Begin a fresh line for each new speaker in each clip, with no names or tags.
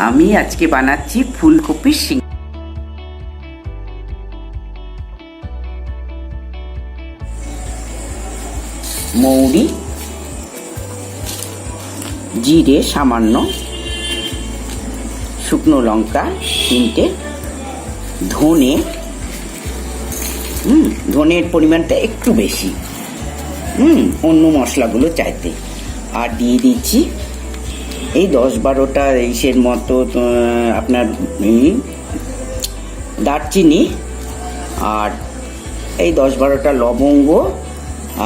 আমি আজকে বানাচ্ছি ফুলকপির সিঙ্গারা। মৌরি, জিরে সামান্য, শুকনো লঙ্কা 3টে, ধনে, ধনের পরিমাণটা একটু বেশি অন্য মশলাগুলো চাইতে। আর দিয়ে দিচ্ছি এই 10-12টা ইসের মতো আপনার দারচিনি, আর এই 10-12টা লবঙ্গ,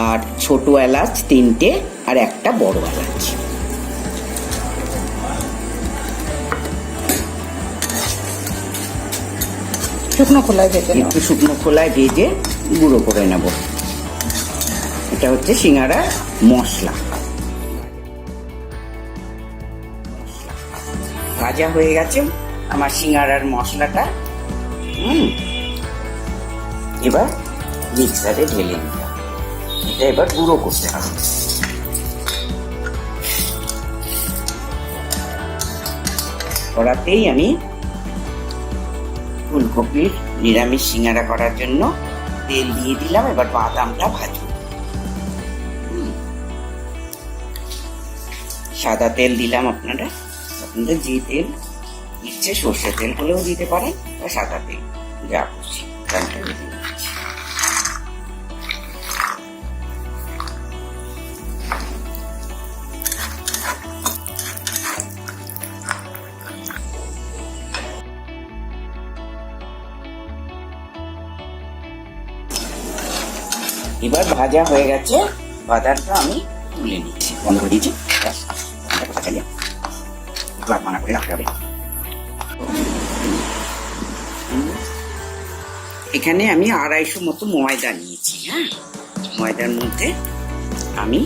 আর ছোট এলাচ 3টে, আর একটা বড় এলাচ।
শুকনো খোলায় ভেজে
একটু শুকনো খোলায় ভেজে গুঁড়ো করে নেব। এটা হচ্ছে সিঙ্গারার মশলা। ভাজা হয়ে গেছে আমার সিঙ্গারার মশলাটা। এবার মিক্সারে ঢেলে নিলাম। এটা এবার গুঁড়ো করতে হবে। কড়াতেই আমি ফুলকপির নিরামিষ সিঙ্গারা করার জন্য তেল দিয়ে দিলাম। এবার বাদামটা ভাজবো। সাদা তেল দিলাম। আপনাদের যে তেল ইচ্ছে, সর্ষের তেল হলেও দিতে পারেন, বা সাদা তেল, যা খুশি। এবার ভাজা হয়ে গেছে, বাদামটা আমি তুলে নিচ্ছি। বন্ধ করে দিয়েছি। মানা করে রাখতে হবে। এখানে আমি 250 মতো ময়দা নিয়েছি। ময়দার মধ্যে আমি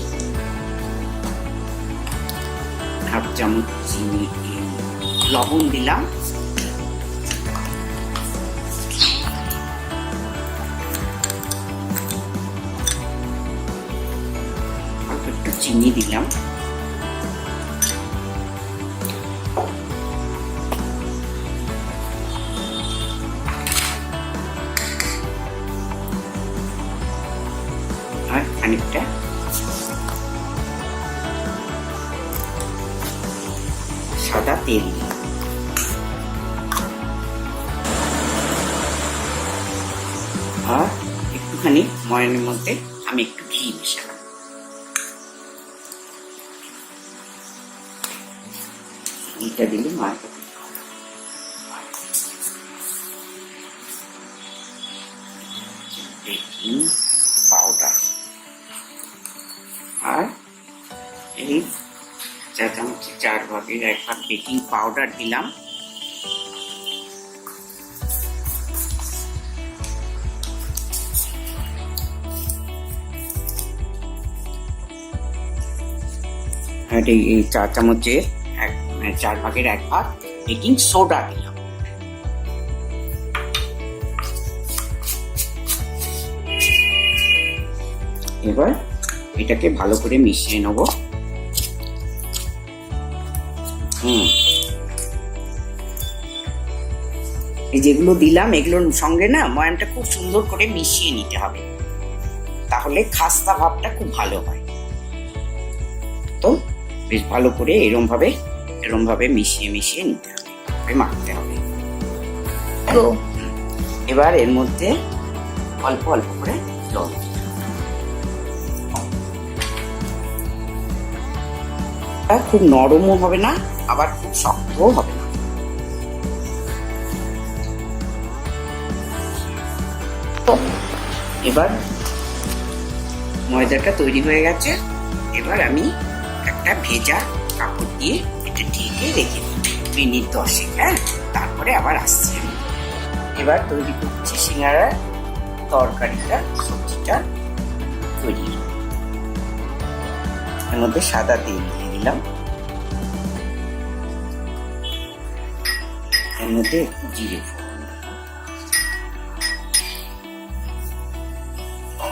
হাফ চামচ চিনি, লবণ দিলাম, একটু চিনি দিলাম, আর খানিকটা সাদা তেল দিলাম। আর একটুখানি ময়নের মধ্যে আমি একটু ঘি মিশালাম। ঘিটা দিলে মারতে বেকিং পাউডার, আর এই 4 চামচে 4 ভাগের 1 ভাগ বেকিং পাউডার দিলাম। আর এই 4 চামচের 4 ভাগের 1 ভাগ বেকিং সোডা দিলাম। এবার এটাকে ভালো করে মিশিয়ে নেব। এই যেগুলো দিলাম এগুলোর সঙ্গে না ময়ানটা খুব সুন্দর করে মিশিয়ে নিতে হবে, তাহলে খাস্তা ভাবটা খুব ভালো হয়। তো বেশ ভালো করে এরম ভাবে মিশিয়ে নিতে হবে, মাখতে হবে। তো এবার এর মধ্যে অল্প অল্প করে জল, খুব নরমও হবে না, আবার খুব শক্তও হবে না। এবার ময়দাটা তৈরি হয়ে গেছে। এবার আমি একটা ভেজা কাপড় দিয়ে এটা ঢেকে রেখে দিই মিনিট 10। তারপরে আবার আসছি আমি। এবার তৈরি করছি সিঙ্গারার তরকারিটা, সবজিটা তৈরি। এর মধ্যে সাদা তেল দিয়ে দিলাম, এর মধ্যে একটু জিরে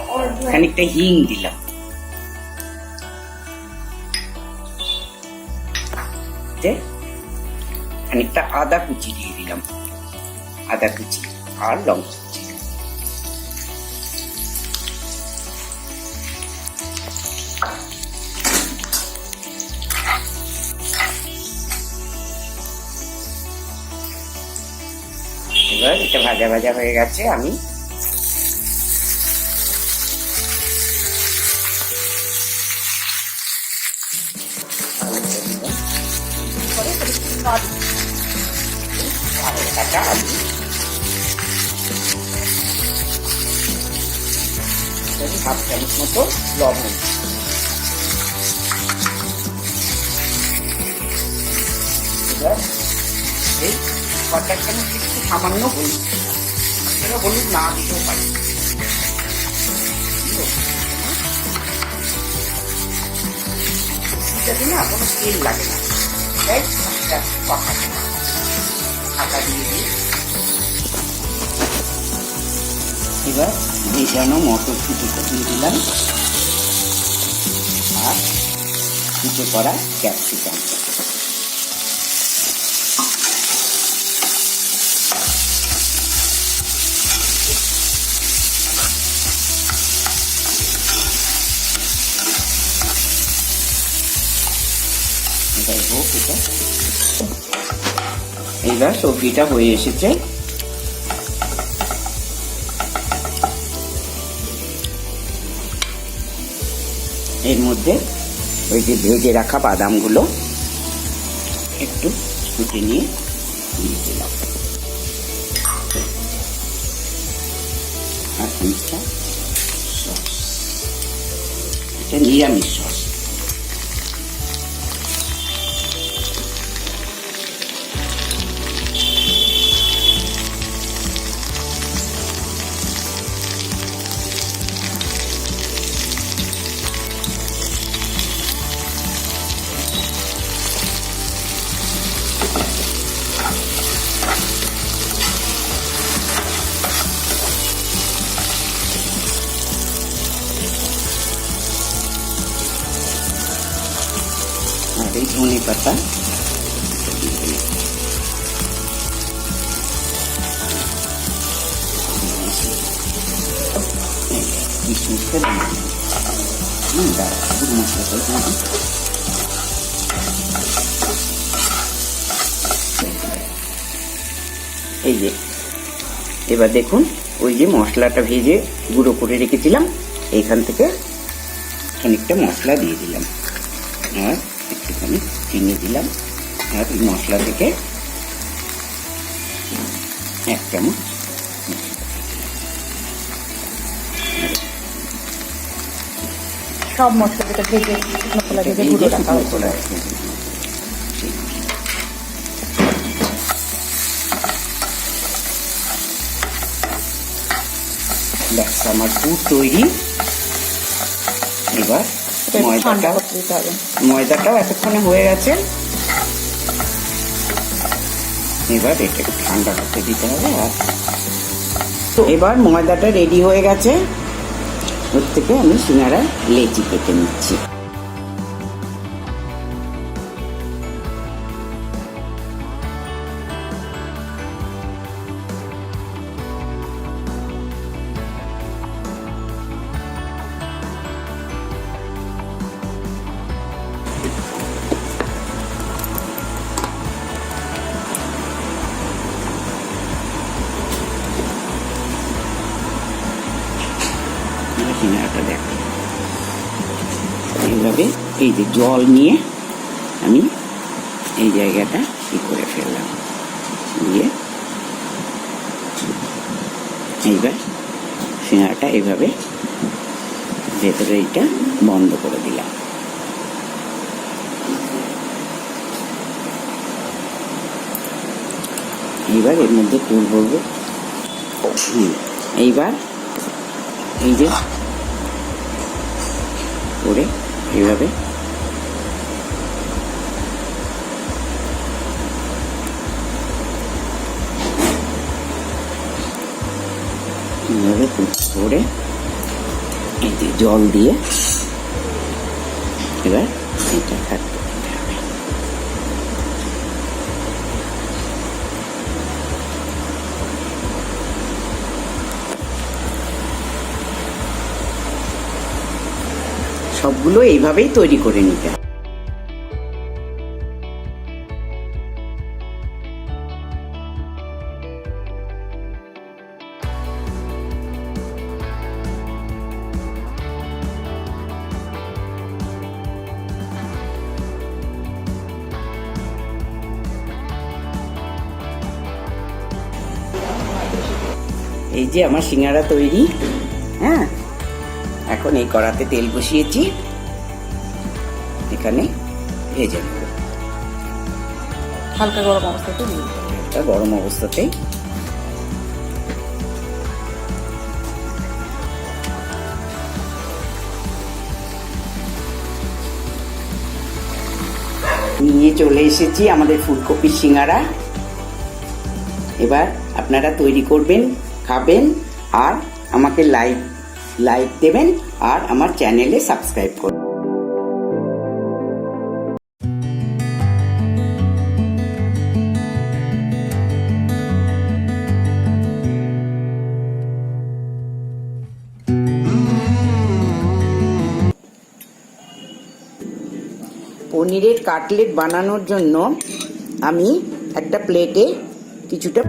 ফোড়ন, খানিকটা হিং দিলাম, খানিকটা আদা কুচি দিয়ে দিলাম, আদা কুচি আর লঙ্কা কুচি। এবার এটা ভাজা ভাজা হয়ে গেছে, আমি কাটা আলু হাফ চামচ মতো লবণ, এবার এই কটা চামচ একটু সামান্য হলুদ, সেটা হলুদ না দিতেও পারি। এটাতে না কোনো তেল লাগে না, তাই ঢাকা দিয়ে দিই। এবার ভেজানো মটরশুঁটিটা দিয়ে দিলাম আর কুচো করা ক্যাপসিকাম। এইবার সবজিটা হয়ে এসেছে, এর মধ্যে ওই যে ভেজে রাখা বাদামগুলো একটু কুটে নিয়ে দিয়ে দিলাম আর খানিকটা সস, এটা নিরামিষ সস। আর এই ধনে পাতা কিশমিশটা গুঁড়ো মশলা এই যে এবার দেখুন ওই যে মশলাটা ভেজে গুঁড়ো করে রেখেছিলাম, এইখান থেকে খানিকটা মশলা দিয়ে দিলাম আর একটুখানি চিনি দিলাম আর এই মশলা থেকে এক চামচ
সব মশলা যেটা ভেজে শুকনো খোলা ভেজে গুঁড়ো রাখা হয়েছিল।
ব্যাস আমার পুর তৈরি। এবার ময়দাটাও এতক্ষণে হয়ে গেছে, এবার এটা ঠান্ডা করতে দিতে হবে। আর এবার ময়দাটা রেডি হয়ে গেছে, ওর থেকে আমি সিঙ্গারা লেচি কেটে নিচ্ছি। সিঙ্গারাটা দেখো এইভাবে, এই যে জল নিয়ে আমি এই জায়গাটা ই করে ফেললাম, দিয়ে এইবার সিঙ্গারাটা এইভাবে ভেতরে এইটা বন্ধ করে দিলাম। এইবার এর মধ্যে পুর ভরবো। এইবার এই যে করে এইভাবে করে এই যে জল দিয়ে এবার এটা থাকতে হবে। সবগুলো এইভাবেই তৈরি করে নিতে হবে। এই যে আমার সিঙ্গারা তৈরি। হ্যাঁ, এখন এই কড়াতে তেল বসিয়েছি, এখানে ভেজে নেব।
হালকা গরম অবস্থাতে দিয়ে দিতে হবে।
এটা গরম অবস্থাতেই নিয়ে চলে এসেছি আমাদের ফুলকপির সিঙ্গারা। এবার আপনারা তৈরি করবেন, খাবেন, আর আমাকে লাইক দেবেন, আর আমার চ্যানেলে সাবস্ক্রাইব করবেন। পনিরের কাটলেট বানানোর জন্য আমি একটা প্লেটে কিছুটা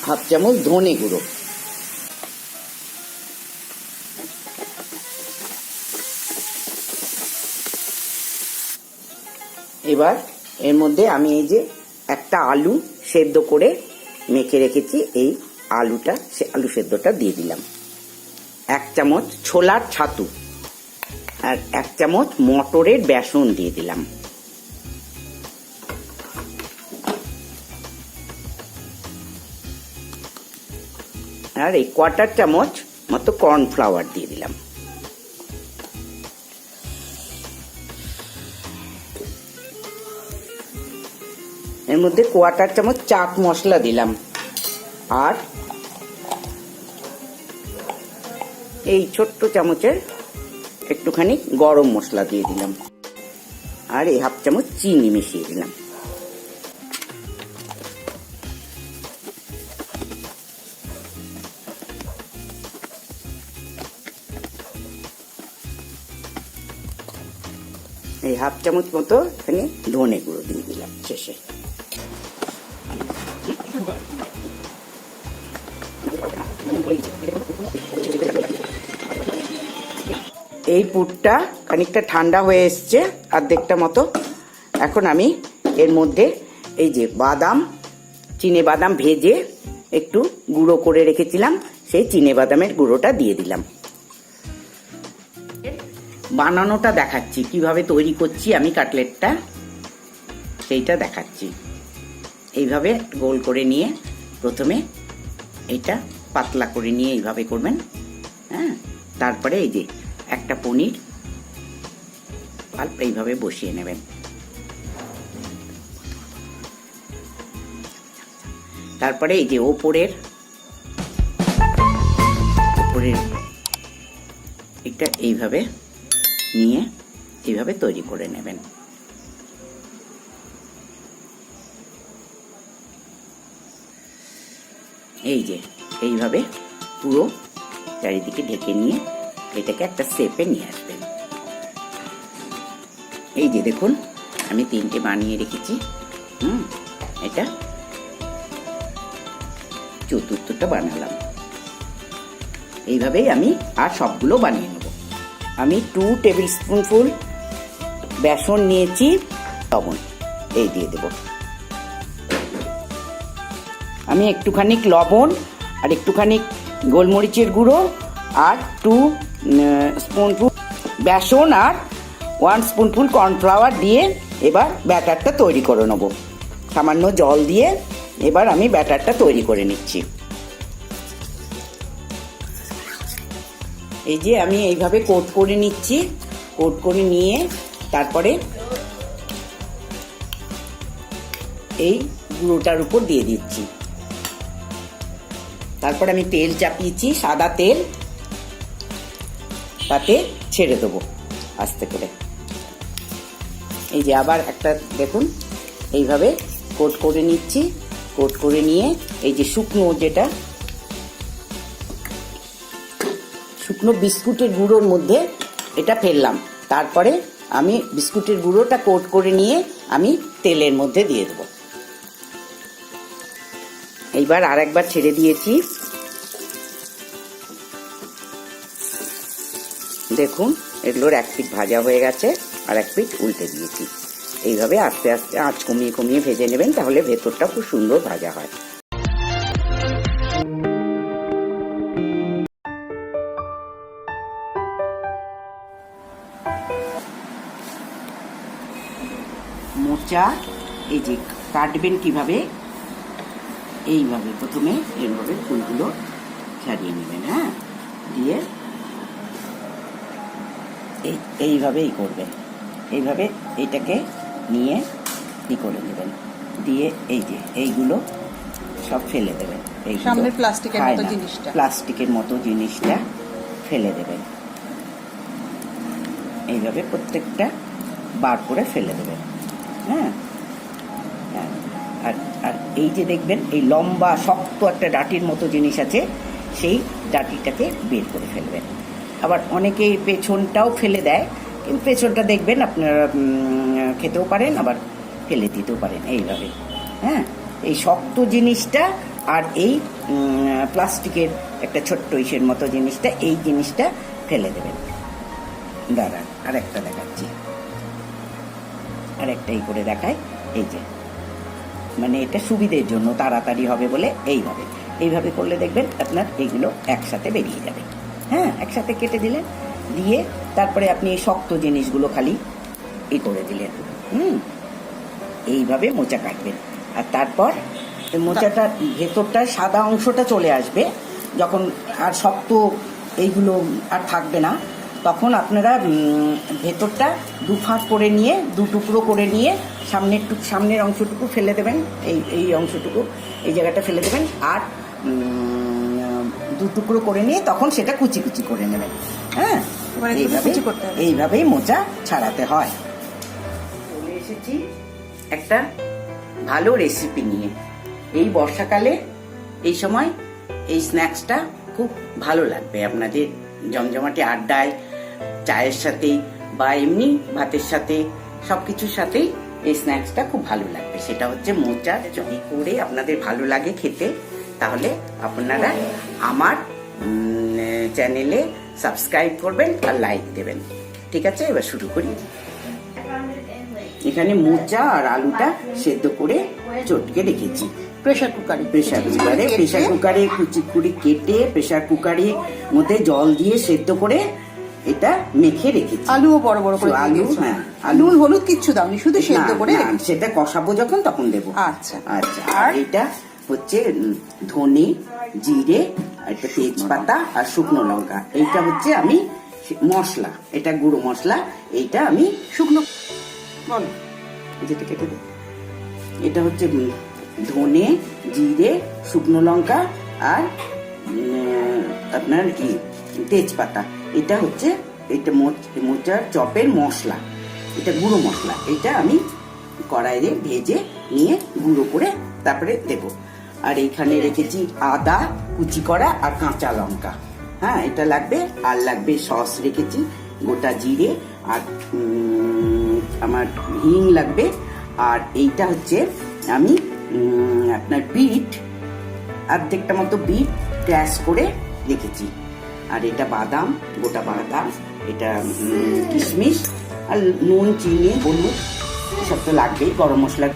হাফ চামচ ধনে গুঁড়ো, এবার এর মধ্যে আমি এই যে একটা আলু সেদ্ধ করে মেখে রেখেছি, এই আলুটা আলু সেদ্ধটা দিয়ে দিলাম। 1 চামচ ছোলার ছাতু আর 1 চামচ মটরের বেসন দিয়ে দিলাম। আর এই 1/4 চামচ মতো কর্নফ্লাওয়ার দিয়ে দিলাম। এর মধ্যে 1/4 চামচ চাট মশলা দিলাম, আর এই ছোট্ট চামচের একটুখানি গরম মশলা দিয়ে দিলাম, আর এই হাফ চামচ চিনি মিশিয়ে দিলাম। এই হাফ চামচ মতো এখানে ধনে গুঁড়ো দিয়ে দিলাম শেষে। এই পুরটা খানিকটা ঠান্ডা হয়ে এসছে অর্ধেকটা মতো। এখন আমি এর মধ্যে এই যে চিনে বাদাম ভেজে একটু গুঁড়ো করে রেখেছিলাম, সেই চিনে বাদামের গুঁড়োটা দিয়ে দিলাম। বানানোটা দেখাচ্ছি, কিভাবে তৈরি করছি আমি কাটলেটটা, সেইটা দেখাচ্ছি। এইভাবে গোল করে নিয়ে প্রথমে এটা পাতলা করে নিয়ে এইভাবে করবেন। হ্যাঁ, তারপরে এই যে একটা পনির পাল্প এইভাবে বসিয়ে নেবেন। তারপরে এই যে ওপরের এটা এইভাবে নিয়ে এইভাবে তৈরি করে নেবেন। এই যে এইভাবে পুরো চারিদিকে ঢেকে নিয়ে এটাকে একটা শেপে নিয়ে আসবেন। এই যে দেখুন আমি 3টে বানিয়ে রেখেছি। এটা চতুর্থটা বানালাম। এইভাবেই আমি আর সবগুলো বানিয়ে নেব। আমি 2 টেবিল স্পুনফুল বেসন নিয়েছি, লবণ এই দিয়ে দেব। আমি একটুখানি লবণ আর একটুখানি গোলমরিচের গুঁড়ো আর 2 স্পুনফুল বেসন আর 1 স্পুনফুল কর্নফ্লাওয়ার দিয়ে এবার ব্যাটারটা তৈরি করে নেব। সামান্য জল দিয়ে এবার আমি ব্যাটারটা তৈরি করে নিচ্ছি। এই যে আমি এইভাবে কোট করে নিচ্ছি। কোট করে নিয়ে তারপরে এই গুঁড়োটার উপর দিয়ে দিচ্ছি। তারপর আমি তেল চাপিয়েছি, সাদা তেল, তাতে ছেড়ে দেবো আস্তে করে। এই যে আবার একটা দেখুন এইভাবে কোট করে নিচ্ছি। কোট করে নিয়ে এই যে শুকনো বিস্কুটের গুঁড়োর মধ্যে এটা ফেললাম। তারপরে আমি বিস্কুটের গুঁড়োটা কোট করে নিয়ে আমি তেলের মধ্যে দিয়ে দেবো। এইবার আরেকবার ছেড়ে দিয়েছি। দেখুন এগুলোর এক পিঠ ভাজা হয়ে গেছে আর এক পিঠ উল্টে দিয়েছি। এইভাবে আস্তে আস্তে আঁচ কমিয়ে কমিয়ে ভেজে নেবেন, তাহলে ভেতরটা খুব সুন্দর ভাজা হয়। মোচা এই যে কাটবেন কিভাবে, এইভাবে প্রথমে এইভাবে ফুলগুলো ছাড়িয়ে নেবেন। হ্যাঁ, দিয়ে এইভাবেই করবেন। এইভাবে এইটাকে নিয়ে করে নেবেন, দিয়ে এই যে এইগুলো সব ফেলে দেবেন।
সামনে প্লাস্টিকের মতো জিনিসটা,
প্লাস্টিকের মতো জিনিসটা ফেলে দেবেন। এইভাবে প্রত্যেকটা বার করে ফেলে দেবেন। হ্যাঁ, আর এই যে দেখবেন এই লম্বা শক্ত একটা ডাটির মতো জিনিস আছে, সেই ডাটিটাকে বের করে ফেলবেন। আবার অনেকে পেছনটাও ফেলে দেয়, কিন্তু পেছনটা দেখবেন আপনারা খেতেও পারেন, আবার ফেলে দিতেও পারেন এইভাবে। হ্যাঁ, এই শক্ত জিনিসটা আর এই প্লাস্টিকের একটা ছোট্ট ইসের মতো জিনিসটা, এই জিনিসটা ফেলে দেবেন। দাঁড়ান আর একটা দেখাচ্ছি, আর একটা এই করে দেখায়। এই যে মানে এটা সুবিধের জন্য, তাড়াতাড়ি হবে বলে এইভাবে করলে দেখবেন আপনার এইগুলো একসাথে বেরিয়ে যাবে। হ্যাঁ, একসাথে কেটে দিলেন, দিয়ে তারপরে আপনি এই শক্ত জিনিসগুলো খালি করে দিলেন। এইভাবে মোচা কাটবেন। আর তারপর মোচাটা ভেতরটার সাদা অংশটা চলে আসবে যখন, আর শক্ত এইগুলো আর থাকবে না, তখন আপনারা ভেতরটা 2 ফাঁক করে নিয়ে 2 টুকরো করে নিয়ে সামনের অংশটুকু ফেলে দেবেন। এই অংশটুকু এই জায়গাটা ফেলে দেবেন, আর 2 টুকরো করে নিয়ে তখন সেটা কুচি কুচি করে নেবেন। হ্যাঁ, এইভাবেই মোচা ছাড়াতে হয়। চলে এসেছি একটা ভালো রেসিপি নিয়ে। এই বর্ষাকালে এই সময় এই স্ন্যাক্সটা খুব ভালো লাগবে আপনাদের। জমজমাটে আড্ডায়, চায়ের সাথে বা এমনি ভাতের সাথে, সবকিছুর সাথেই এই স্ন্যাক্সটা খুব ভালো লাগবে। সেটা হচ্ছে মোচা। যদি করে আপনাদের ভালো লাগে খেতে, তাহলে আপনারা আমার চ্যানেলে সাবস্ক্রাইব করবেন আর লাইক দেবেন। ঠিক আছে, এবার শুরু করি। এখানে মোচা আর আলুটা সেদ্ধ করে চটকে রেখেছি প্রেসার কুকারে কুচি করে কেটে প্রেসার কুকারের মধ্যে জল দিয়ে সেদ্ধ করে এটা মেখে রেখেছি।
আলুও বড় বড় করে
আলু,
দিয়েছো?
হ্যাঁ,
আলু হলুদ কিচ্ছু দাওনি, শুধু সেদ্ধ
না,
করে
না,
রেখেছো।
সেটা কষাবো যখন তখন দেবো।
আচ্ছা।
আচ্ছা, আর এটা হচ্ছে ধনে, জিরে, একটা তেজপাতা আর শুকনো লঙ্কা। এইটা হচ্ছে আমি মশলা, এটা গুঁড়ো মশলা। এইটা আমি
শুকনো বলো।
যেটা কেটে দেব, এটা হচ্ছে ধনে, জিরে, শুকনো লঙ্কা আর আপনার তেজপাতা। এটা হচ্ছে এটা মোচার চপের মশলা, এটা গুঁড়ো মশলা। এটা আমি কড়াইয়ে ভেজে নিয়ে গুঁড়ো করে তারপরে দেব। আর এইখানে রেখেছি আদা কুচি করা আর কাঁচা লঙ্কা। হ্যাঁ, এটা লাগবে। আর লাগবে সস রেখেছি, গোটা জিরে আর আমার হিং লাগবে। আর এইটা হচ্ছে আমি আপনার বিট, অর্ধেকটা মতো বিট ক্র্যাশ করে রেখেছি। আর এটা বাদাম, গোটা বাদাম, এটা কিশমিশ আর নুন, চিনি, হলুদ সব তো লাগবেই। গরম মশলা,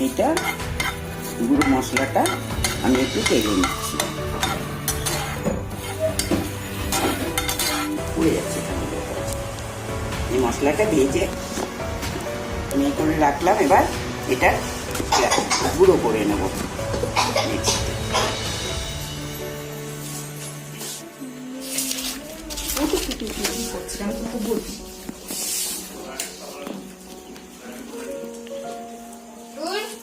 এটা গুঁড়ো মশলাটা আমি একটু তেলে নিচ্ছি। পুড়ে যাচ্ছে, এই মশলাটা ভেজে আমি করে রাখলাম। এবার এটা গুঁড়ো করে নেব।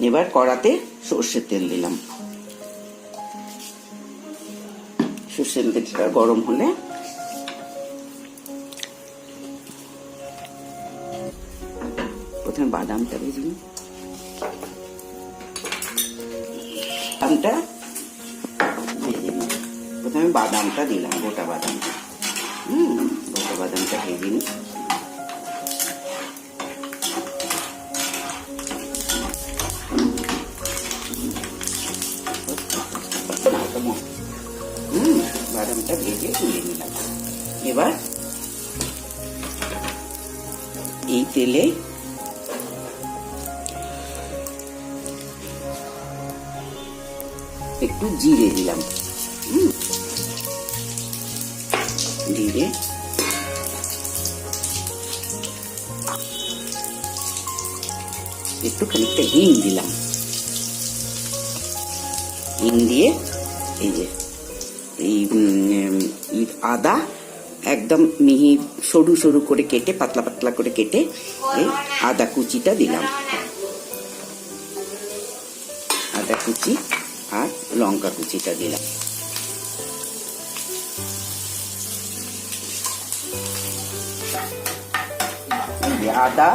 এবার কড়াতে সর্ষের তেল দিলাম। সর্ষের তেলটা গরম হলে প্রথমে বাদামটা ভেজে নিই। বাদামটা ভেজে নিই। প্রথমে বাদামটা দিলাম, গোটা বাদামটা। গোটা বাদামটা ভেজে নিই। বাদামটা ভেজে তুলে নিলাম। এবার এই তেলে একটু জিরে দিলাম। জিরে, একটু খানিকটা হিং দিলাম। হিং দিয়ে এই যে এই আদা একদম মিহি সরু সরু করে কেটে, পাতলা পাতলা করে কেটে এই আদা কুচিটা দিলাম। আদা কুচি আর লঙ্কা কুচিটা দিলাম। আদা,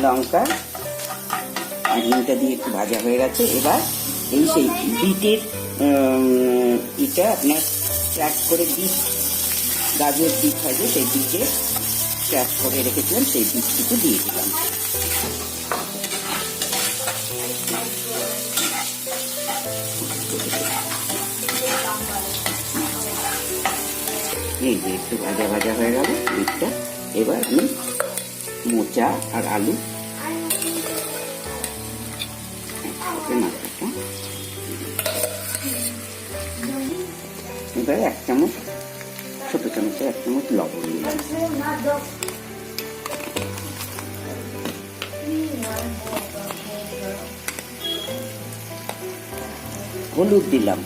লঙ্কা আর হিংটা দিয়ে একটু ভাজা হয়ে গেছে। এবার এই সেই বিটের এটা আপনার ক্র্যাশ করে বিট, গাজর বিট হয় যে সেই বিটে ক্র্যাশ করে রেখেছিলাম, সেই বিটটুকু দিয়ে দিলাম। এই যে একটু ভাজা ভাজা হয়ে গেল বিটটা। এবার আমি মোচা আর আলু মাথাটা, এবার 1 চামচ, ছোট চামচে 1 চামচ লবণ দিলাম। হলুদ দিলাম,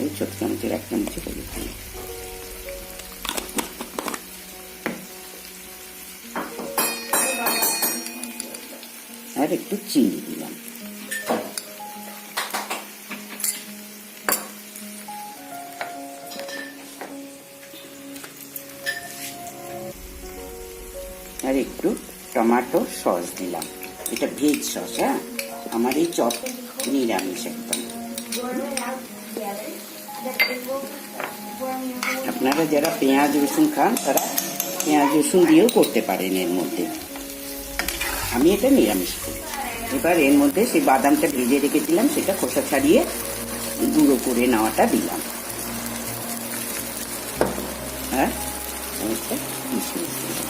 এই ছোট চামচের 1 চামচে হলুদ দিলাম। আর একটু চিনি দিলাম। আর একটু টমেটো সস দিলাম। এটা ভেজ সস। হ্যাঁ, আমার এই চপ নিরামিষ একদম। আপনারা যারা পেঁয়াজ রসুন খান তারা পেঁয়াজ রসুন দিয়েও করতে পারেন এর মধ্যে। আমি এটা নিরামিষ করি। এবার এর মধ্যে সেই বাদামটা ভেজে রেখেছিলাম সেটা খোসা ছাড়িয়ে গুঁড়ো করে নেওয়াটা দিলাম। হ্যাঁ, কিশমিশ দিলাম।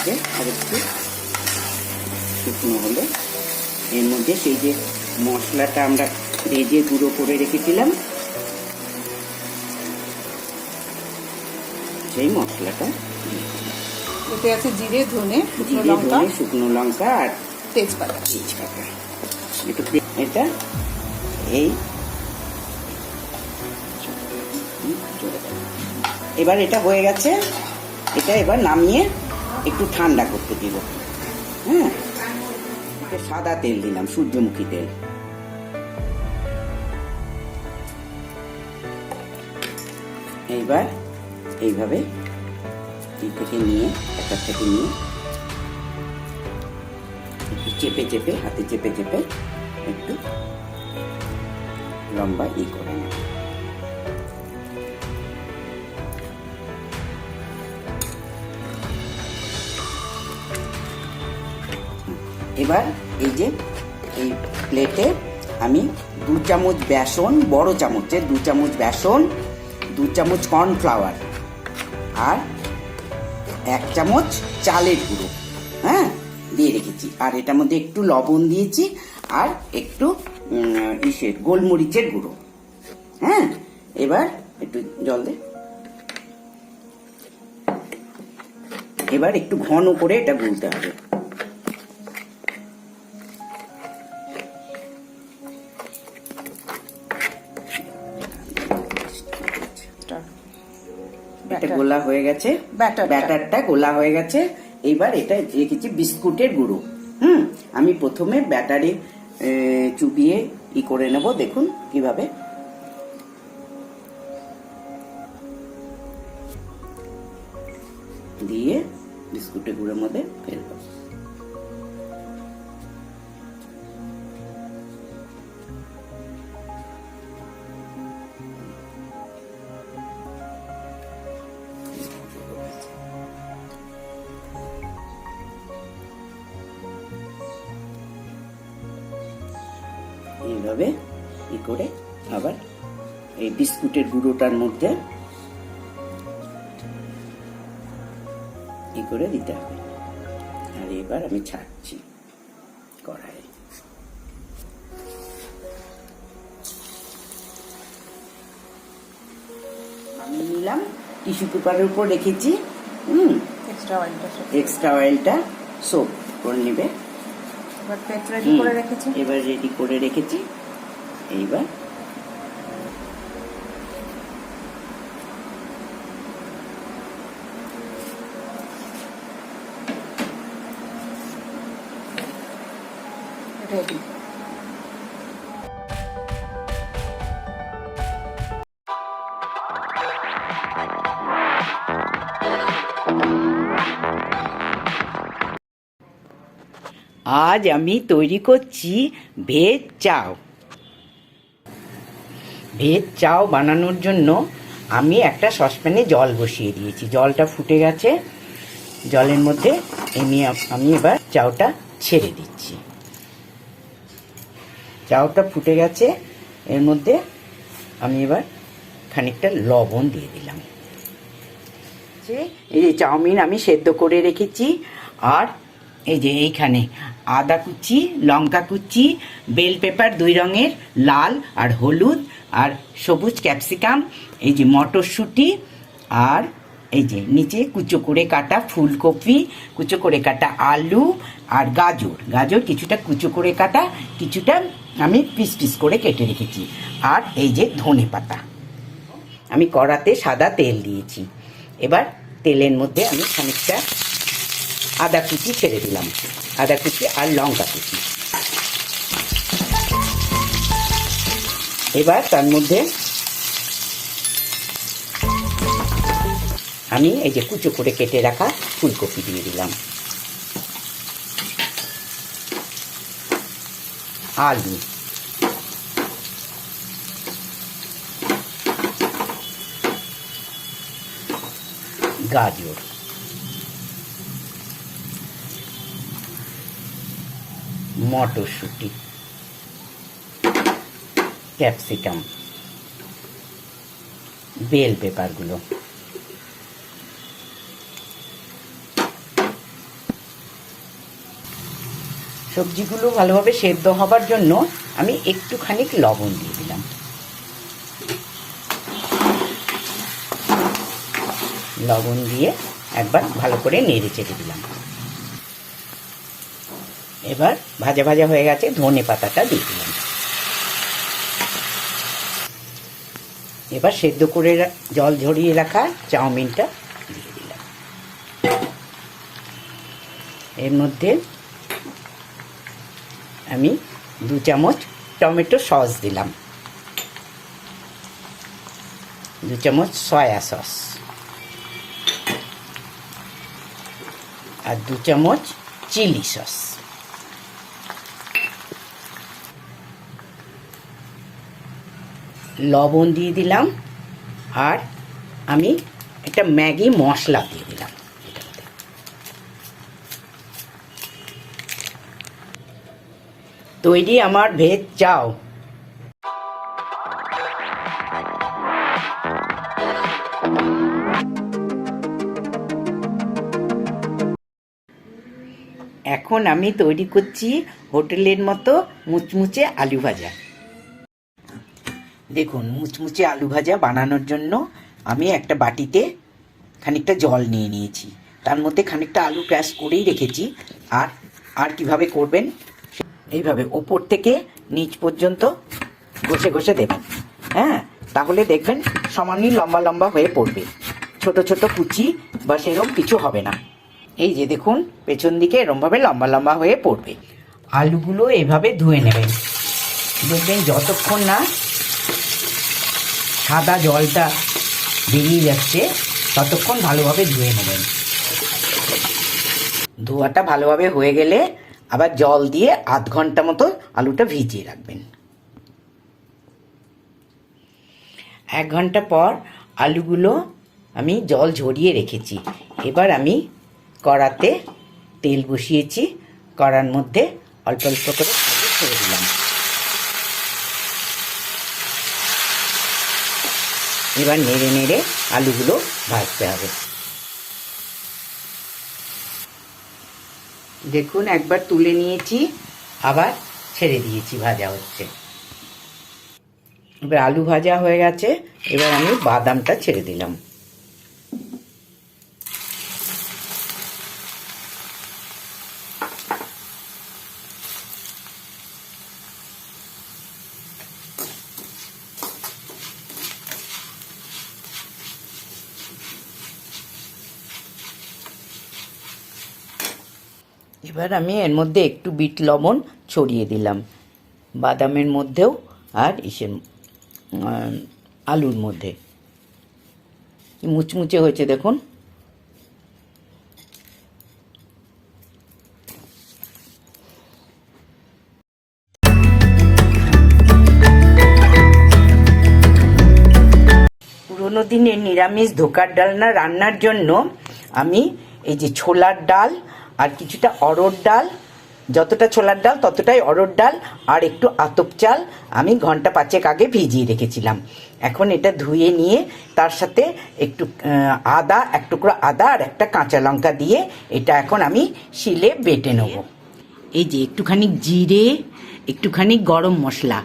যে আর একটু শুকনো হলে এর মধ্যে সেই যে মশলাটা আমরা ভেজে গুঁড়ো করে রেখেছিলাম সেই মশলাটা
এতে আছে জিরে, ধনে, শুকনো
জিরে,
লঙ্কা,
ধনে, শুকনো লঙ্কা আর
তেজপাতা।
এটা এই এবার এটা হয়ে গেছে। এটা এবার নামিয়ে একটু ঠান্ডা করতে দিব। হ্যাঁ, সাদা তেল দিলাম, সূর্যমুখী তেল। এইবার এইভাবে এই থেকে নিয়ে একটা থেকে নিয়ে একটু চেপে চেপে হাতে চেপে চেপে একটু লম্বা করে নেব। এবার এই যে এই প্লেটে আমি 2 চামচ বেসন, বড় চামচের 2 চামচ বেসন, 2 চামচ কর্নফ্লাওয়ার আর 1 চামচ চালের গুঁড়ো, হ্যাঁ, দিয়ে রেখেছি। আর এটার মধ্যে একটু লবণ দিয়েছি আর একটু গোলমরিচের গুঁড়ো। হ্যাঁ, এবার একটু জল দে। এবার একটু ঘন করে এটা গুলতে হবে। এটা গোলা হয়ে গেছে, ব্যাটারটা গোলা হয়ে গেছে। এইবার এটা রেখেছি বিস্কুটের গুঁড়ো। আমি প্রথমে ব্যাটারে চুবিয়ে করে নেব। দেখুন কিভাবে দিয়ে বিস্কুটের গুঁড়োর মধ্যে ফেলবো। এইভাবে করে আবার এই বিস্কুটের গুঁড়োটার মধ্যে করে দিতে হবে। আর এবার আমি ছাড়ছি কড়াই। আমি নিলাম, টিস্যু পেপারের উপর রেখেছি। এক্সট্রা অয়েলটা সোপ করে নেবে। এবার রেডি করে রেখেছি। এইবার
রেডি।
আজ আমি তৈরি করছি ভেজ চাউ। ভেজ চাউ বানানোর জন্য আমি একটা সসপ্যানে জল বসিয়ে দিয়েছি। জলটা ফুটে গেছে। জলের মধ্যে আমি এবার চাউটা ছেড়ে দিচ্ছি। চাউটা ফুটে গেছে। এর মধ্যে আমি এবার খানিকটা লবণ দিয়ে দিলাম। এই যে চাউমিন আমি সেদ্ধ করে রেখেছি। আর এই যে এইখানে আদা কুচি, লঙ্কা কুচি, বেল পেপার 2 রঙের, লাল আর হলুদ, আর সবুজ ক্যাপসিকাম, এই যে মটরশুঁটি, আর এই যে নিচে কুচো করে কাটা ফুলকপি, কুচো করে কাটা আলু, আর গাজর কিছুটা কুচো করে কাটা, কিছুটা আমি পিস পিস করে কেটে রেখেছি। আর এই যে ধনে পাতা। আমি কড়াতে সাদা তেল দিয়েছি। এবার তেলের মধ্যে আমি খানিকটা আদা কুচি ছেড়ে দিলাম, আদা কুচি আর লঙ্কা কুচি। এবার তার মধ্যে আমি এই যে কুচো করে কেটে রাখা ফুলকপি দিয়ে দিলাম, আলু, গাজর, মটরশুঁটি, ক্যাপসিকাম, বেল পেপারগুলো, সবজিগুলো ভালোভাবে সেদ্ধ হবার জন্য আমি একটুখানি লবণ দিয়ে দিলাম। লবণ দিয়ে একবার ভালো করে নেড়ে চেড়ে দিলাম। এবার ভাজা ভাজা হয়ে গেছে, ধনে পাতাটা দিয়ে দিলাম। এবার সেদ্ধ করে জল ঝরিয়ে রাখা চাউমিনটা দিয়ে দিলাম। এর মধ্যে আমি 2 চামচ টমেটো সস দিলাম, 2 চামচ সয়া সস আর 2 চামচ চিলি সস। লবণ দিয়ে দিলাম আর আমি একটা ম্যাগি মশলা দিয়ে দিলাম। তৈরি আমার ভেজ চাউ। এখন আমি তৈরি করছি হোটেলের মতো মুচমুচে আলু ভাজা। দেখুন, মুচমুচে আলু ভাজা বানানোর জন্য আমি একটা বাটিতে খানিকটা জল নিয়ে নিয়েছি, তার মধ্যে খানিকটা আলু ক্র্যাশ করেই রেখেছি। আর কিভাবে করবেন, এইভাবে ওপর থেকে নিচ পর্যন্ত ঘষে ঘষে দেবেন। হ্যাঁ, তাহলে দেখবেন সমানই লম্বা লম্বা হয়ে পড়বে, ছোট ছোট কুচি বা সেরকম কিছু হবে না। এই যে দেখুন, পেছন দিকে এরমভাবে লম্বা লম্বা হয়ে পড়বে। আলুগুলো এইভাবে ধুয়ে নেবেন। দেখবেন যতক্ষণ না সাদা জলটা বেরিয়ে যাচ্ছে ততক্ষণ ভালোভাবে ধুয়ে নেবেন। ধোয়াটা ভালোভাবে হয়ে গেলে আবার জল দিয়ে আধ ঘন্টা মতো আলুটা ভিজিয়ে রাখবেন। 1 ঘন্টা পর আলুগুলো আমি জল ঝরিয়ে রেখেছি। এবার আমি কড়াতে তেল বসিয়েছি, কড়ার মধ্যে অল্প অল্প করে ছেড়ে দিলাম। এবার নেড়ে নেড়ে আলুগুলো ভাজতে হবে। দেখুন, একবার তুলে নিয়েছি, আবার ছেড়ে দিয়েছি, ভাজা হচ্ছে। এবার আলু ভাজা হয়ে গেছে, এবার আমি বাদামটা ছেড়ে দিলাম। এবার আমি এর মধ্যে একটু বিট লবণ ছড়িয়ে দিলাম, বাদামের মধ্যেও আর আলুর মধ্যে। মুচমুচে হয়েছে দেখুন। পুরোনো দিনের নিরামিষ ধোকার ডালনা রান্নার জন্য আমি এই যে ছোলার ডাল আর কিছুটা অরহর ডাল, যতটা ছোলার ডাল ততটাই অরহর ডাল আর একটু আতপ চাল আমি ঘন্টা 5 আগে ভিজিয়ে রেখেছিলাম। এখন এটা ধুয়ে নিয়ে তার সাথে একটু আদা, এক টুকরো আদা আর একটা কাঁচা লঙ্কা দিয়ে এটা এখন আমি শিলে বেটে নেব। এই যে একটুখানি জিরে, একটুখানি গরম মশলা,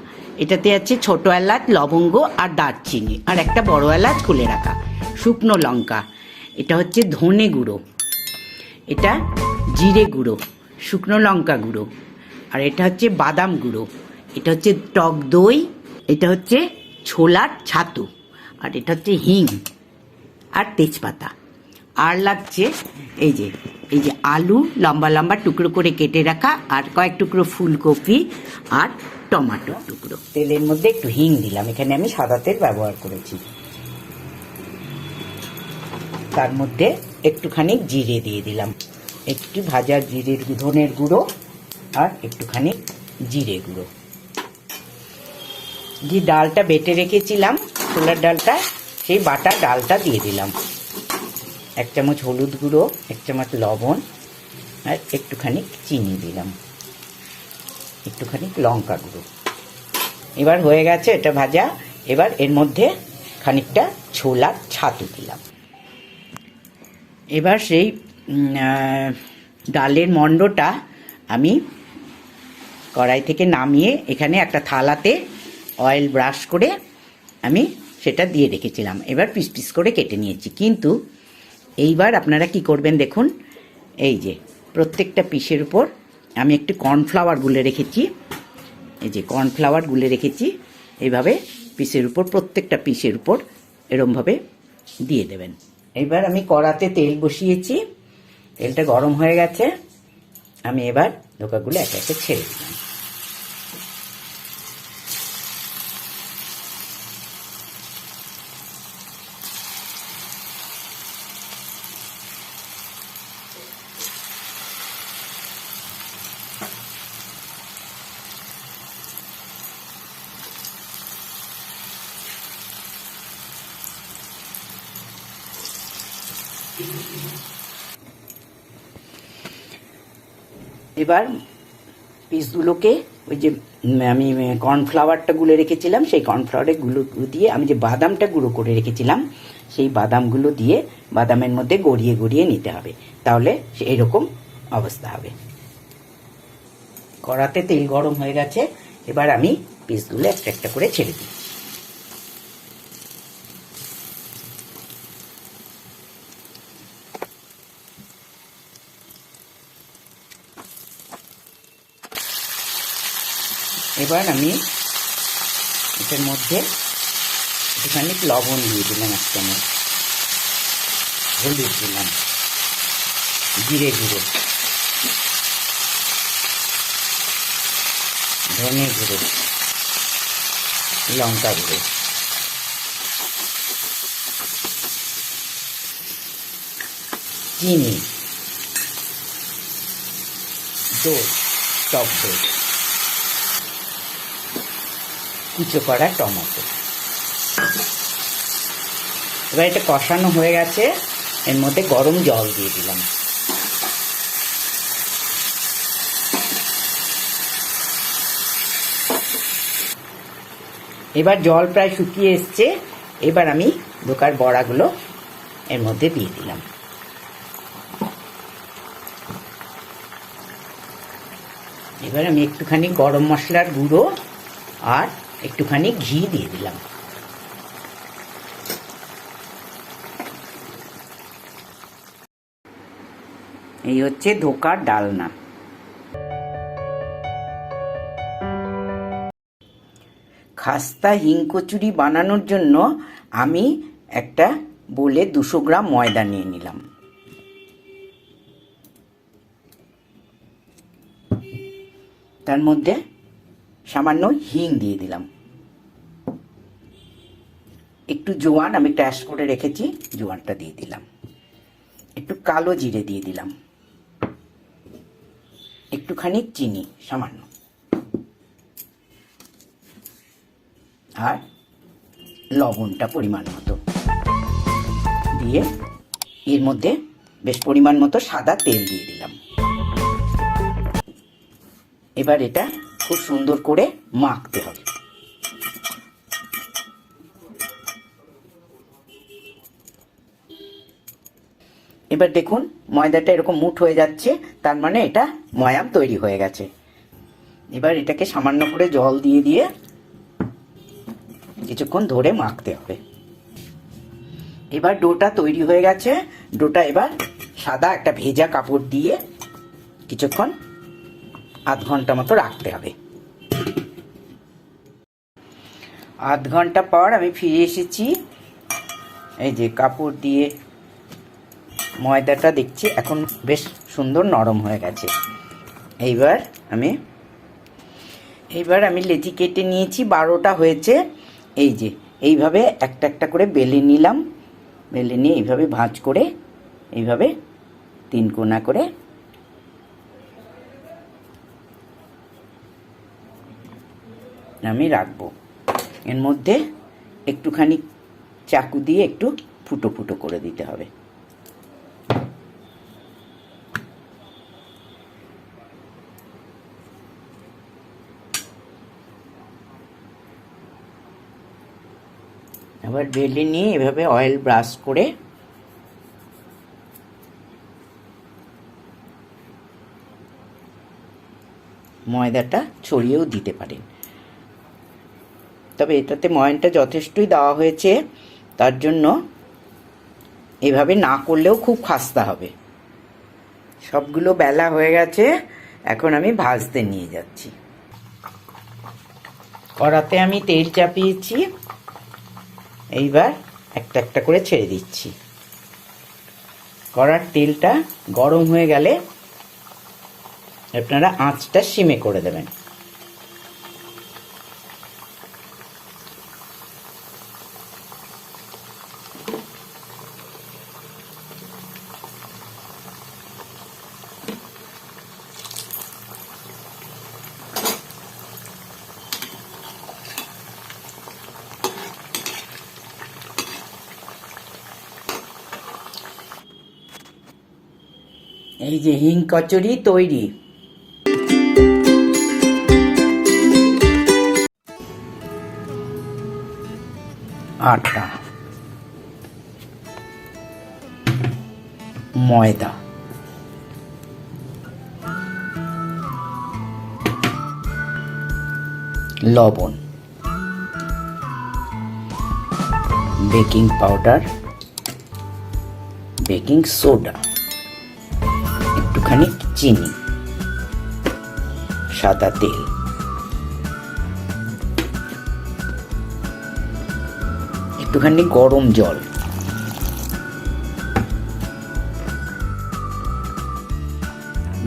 এটাতে আছে ছোট এলাচ, লবঙ্গ আর দারচিনি আর একটা বড় এলাচ খুলে রাখা, শুকনো লঙ্কা, এটা হচ্ছে ধনে গুঁড়ো, এটা জিরে গুঁড়ো, শুকনো লঙ্কা গুঁড়ো, আর এটা হচ্ছে বাদাম গুঁড়ো, এটা হচ্ছে টক দই, এটা হচ্ছে ছোলার ছাতু, আর এটা হচ্ছে হিং আর তেজপাতা। আর লাগছে এই যে আলু লম্বা লম্বা টুকরো করে কেটে রাখা, আর কয়েক টুকরো ফুলকপি আর টমেটো টুকরো। তেলের মধ্যে একটু হিং দিলাম, এখানে আমি সাদা তেল ব্যবহার করেছি। তার মধ্যে একটুখানি জিরে দিয়ে দিলাম, একটু ভাজা জিরের ধনের গুঁড়ো আর একটুখানি জিরে গুঁড়ো। যে ডালটা বেটে রেখেছিলাম, ছোলার ডালটা, সেই বাটা ডালটা দিয়ে দিলাম। 1 চামচ হলুদ গুঁড়ো, 1 চামচ লবণ আর একটুখানি চিনি দিলাম, একটুখানি লঙ্কা গুঁড়ো। এবার হয়ে গেছে এটা ভাজা। এবার এর মধ্যে খানিকটা ছোলার ছাতু দিলাম। এবার সেই ডালের মণ্ডটা আমি কড়াই থেকে নামিয়ে এখানে একটা থালাতে অয়েল ব্রাশ করে আমি সেটা দিয়ে রেখেছিলাম। এবার পিস পিস করে কেটে নিয়েছি। কিন্তু এইবার আপনারা কি করবেন দেখুন, এই যে প্রত্যেকটা পিসের উপর আমি একটু কর্নফ্লাওয়ার গুলে রেখেছি। এই যে কর্নফ্লাওয়ার গুলে রেখেছি, এইভাবে পিসের উপর, প্রত্যেকটা পিসের উপর এরমভাবে দিয়ে দেবেন। এবার আমি কড়াতে তেল বসিয়েছি, তেলটা গরম হয়ে গেছে। আমি এবার ধোকাগুলো একে একে ছেড়ে দিলাম। এবার পিসগুলোকে ওই যে আমি কর্নফ্লাওয়ারটা গুলে রেখেছিলাম, সেই কর্নফ্লাওয়ারের গুলো দিয়ে আমি যে বাদামটা গুঁড়ো করে রেখেছিলাম, সেই বাদামগুলো দিয়ে বাদামের মধ্যে গড়িয়ে গড়িয়ে নিতে হবে, তাহলে এরকম অবস্থা হবে। কড়াতে তেল গরম হয়ে গেছে, এবার আমি পিসগুলো একটা একটা করে ছেড়ে দিই। এবার আমি এটার মধ্যে একটুখানি লবণ দিয়ে দিলাম, এক চামচ হলুদ দিলাম, জিরে গুঁড়ো, ধনে গুঁড়ো, লঙ্কা গুঁড়ো, চিনি, দই, টক দই, কুচো করা টমেটো। এবার এটা কষানো হয়ে গেছে, এর মধ্যে গরম জল দিয়ে দিলাম। এবার জল প্রায় শুকিয়ে এসছে, এবার আমি ধোকার বড়াগুলো এর মধ্যে দিয়ে দিলাম। এবার আমি একটুখানি গরম মশলার গুঁড়ো আর একটুখানি ঘি দিয়ে দিলাম। এই হচ্ছে ধোকার ডালনা। খাস্তা হিং কচুরি বানানোর জন্য আমি একটা বোলে 200 গ্রাম ময়দা নিয়ে নিলাম। তার মধ্যে সামান্য হিং দিয়ে দিলাম, একটু জোয়ান আমি ট্যাশ করে রেখেছি, জোয়ানটা দিয়ে দিলাম, একটু কালো জিরে দিয়ে দিলাম, একটুখানি চিনি সামান্য, আর লবণটা পরিমাণ মতো দিয়ে এর মধ্যে বেশ পরিমাণ মতো সাদা তেল দিয়ে দিলাম। এবার এটা খুব সুন্দর করে মাখতে হবে। এবার দেখুন ময়দাটা এরকম মুঠ হয়ে যাচ্ছে, তার মানে এটা ময়াম তৈরি হয়ে গেছে। এবার এটাকে সামান্য করে জল দিয়ে দিয়ে কিছুক্ষণ ধরে মাখতে হবে। এবার ডোটা তৈরি হয়ে গেছে। ডোটা এবার সাদা একটা ভেজা কাপড় দিয়ে কিছুক্ষণ আধ ঘন্টা মতো রাখতে হবে। আধ ঘন্টা পর আমি ফিরে এসেছি। এই যে কাপড় দিয়ে ময়দাটা দেখছি এখন বেশ সুন্দর নরম হয়ে গেছে। এইবার আমি লেচি কেটে নিয়েছি, 12টা হয়েছে। এই যে এইভাবে একটা একটা করে বেলে নিলাম, বেলে নিয়ে এইভাবে ভাঁজ করে এইভাবে 3 কোনা করে আমি রাখবো। এর মধ্যে একটুখানি চাকু দিয়ে একটু ফুটো ফুটো করে দিতে হবে। আবার বেলে নিয়ে এভাবে অয়েল ব্রাশ করে ময়দাটা ছড়িয়েও দিতে পারেন। তবে এটাতে ময়ানটা যথেষ্টই দেওয়া হয়েছে, তার জন্য এভাবে না করলেও খুব খাস্তা হবে। সবগুলো বেলা হয়ে গেছে, এখন আমি ভাজতে নিয়ে যাচ্ছি। কড়াতে আমি তেল চাপিয়েছি, এইবার একটা একটা করে ছেড়ে দিচ্ছি। কড়ার তেলটা গরম হয়ে গেলে আপনারা আঁচটা সিমে করে দেবেন। এই যে হিং কচুরি তৈরি। আটা, ময়দা, লবণ, বেকিং পাউডার, বেকিং সোডা, একটুখানি চিনি, সাদা তেল, একটুখানি গরম জল,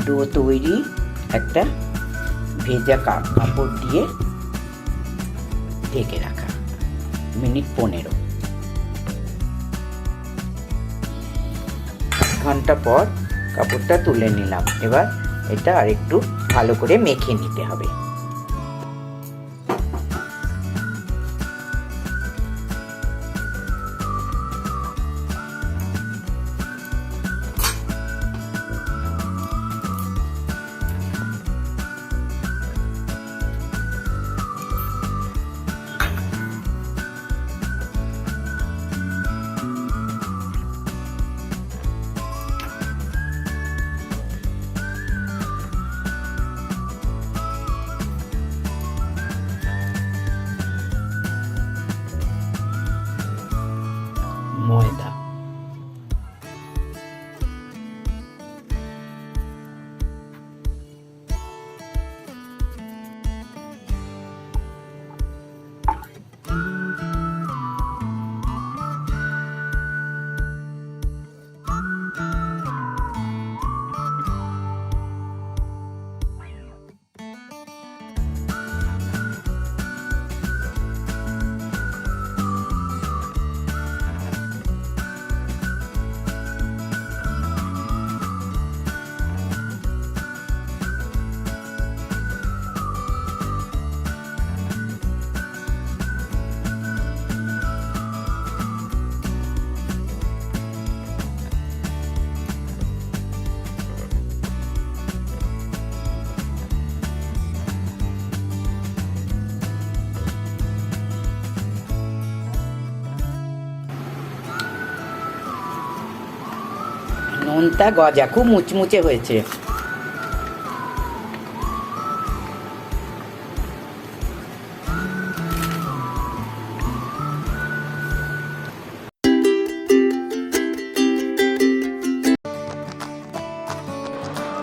ডো তৈরি একটা ভেজা কাপড় দিয়ে ঢেকে রাখা মিনিট 15। ঘন্টা পর কাপড়টা তুলে নিলাম। এবার এটা আরেকটু ভালো করে মেখে নিতে হবে। ময়দা, নোনতা গজা খুব মুচমুচে হয়েছে।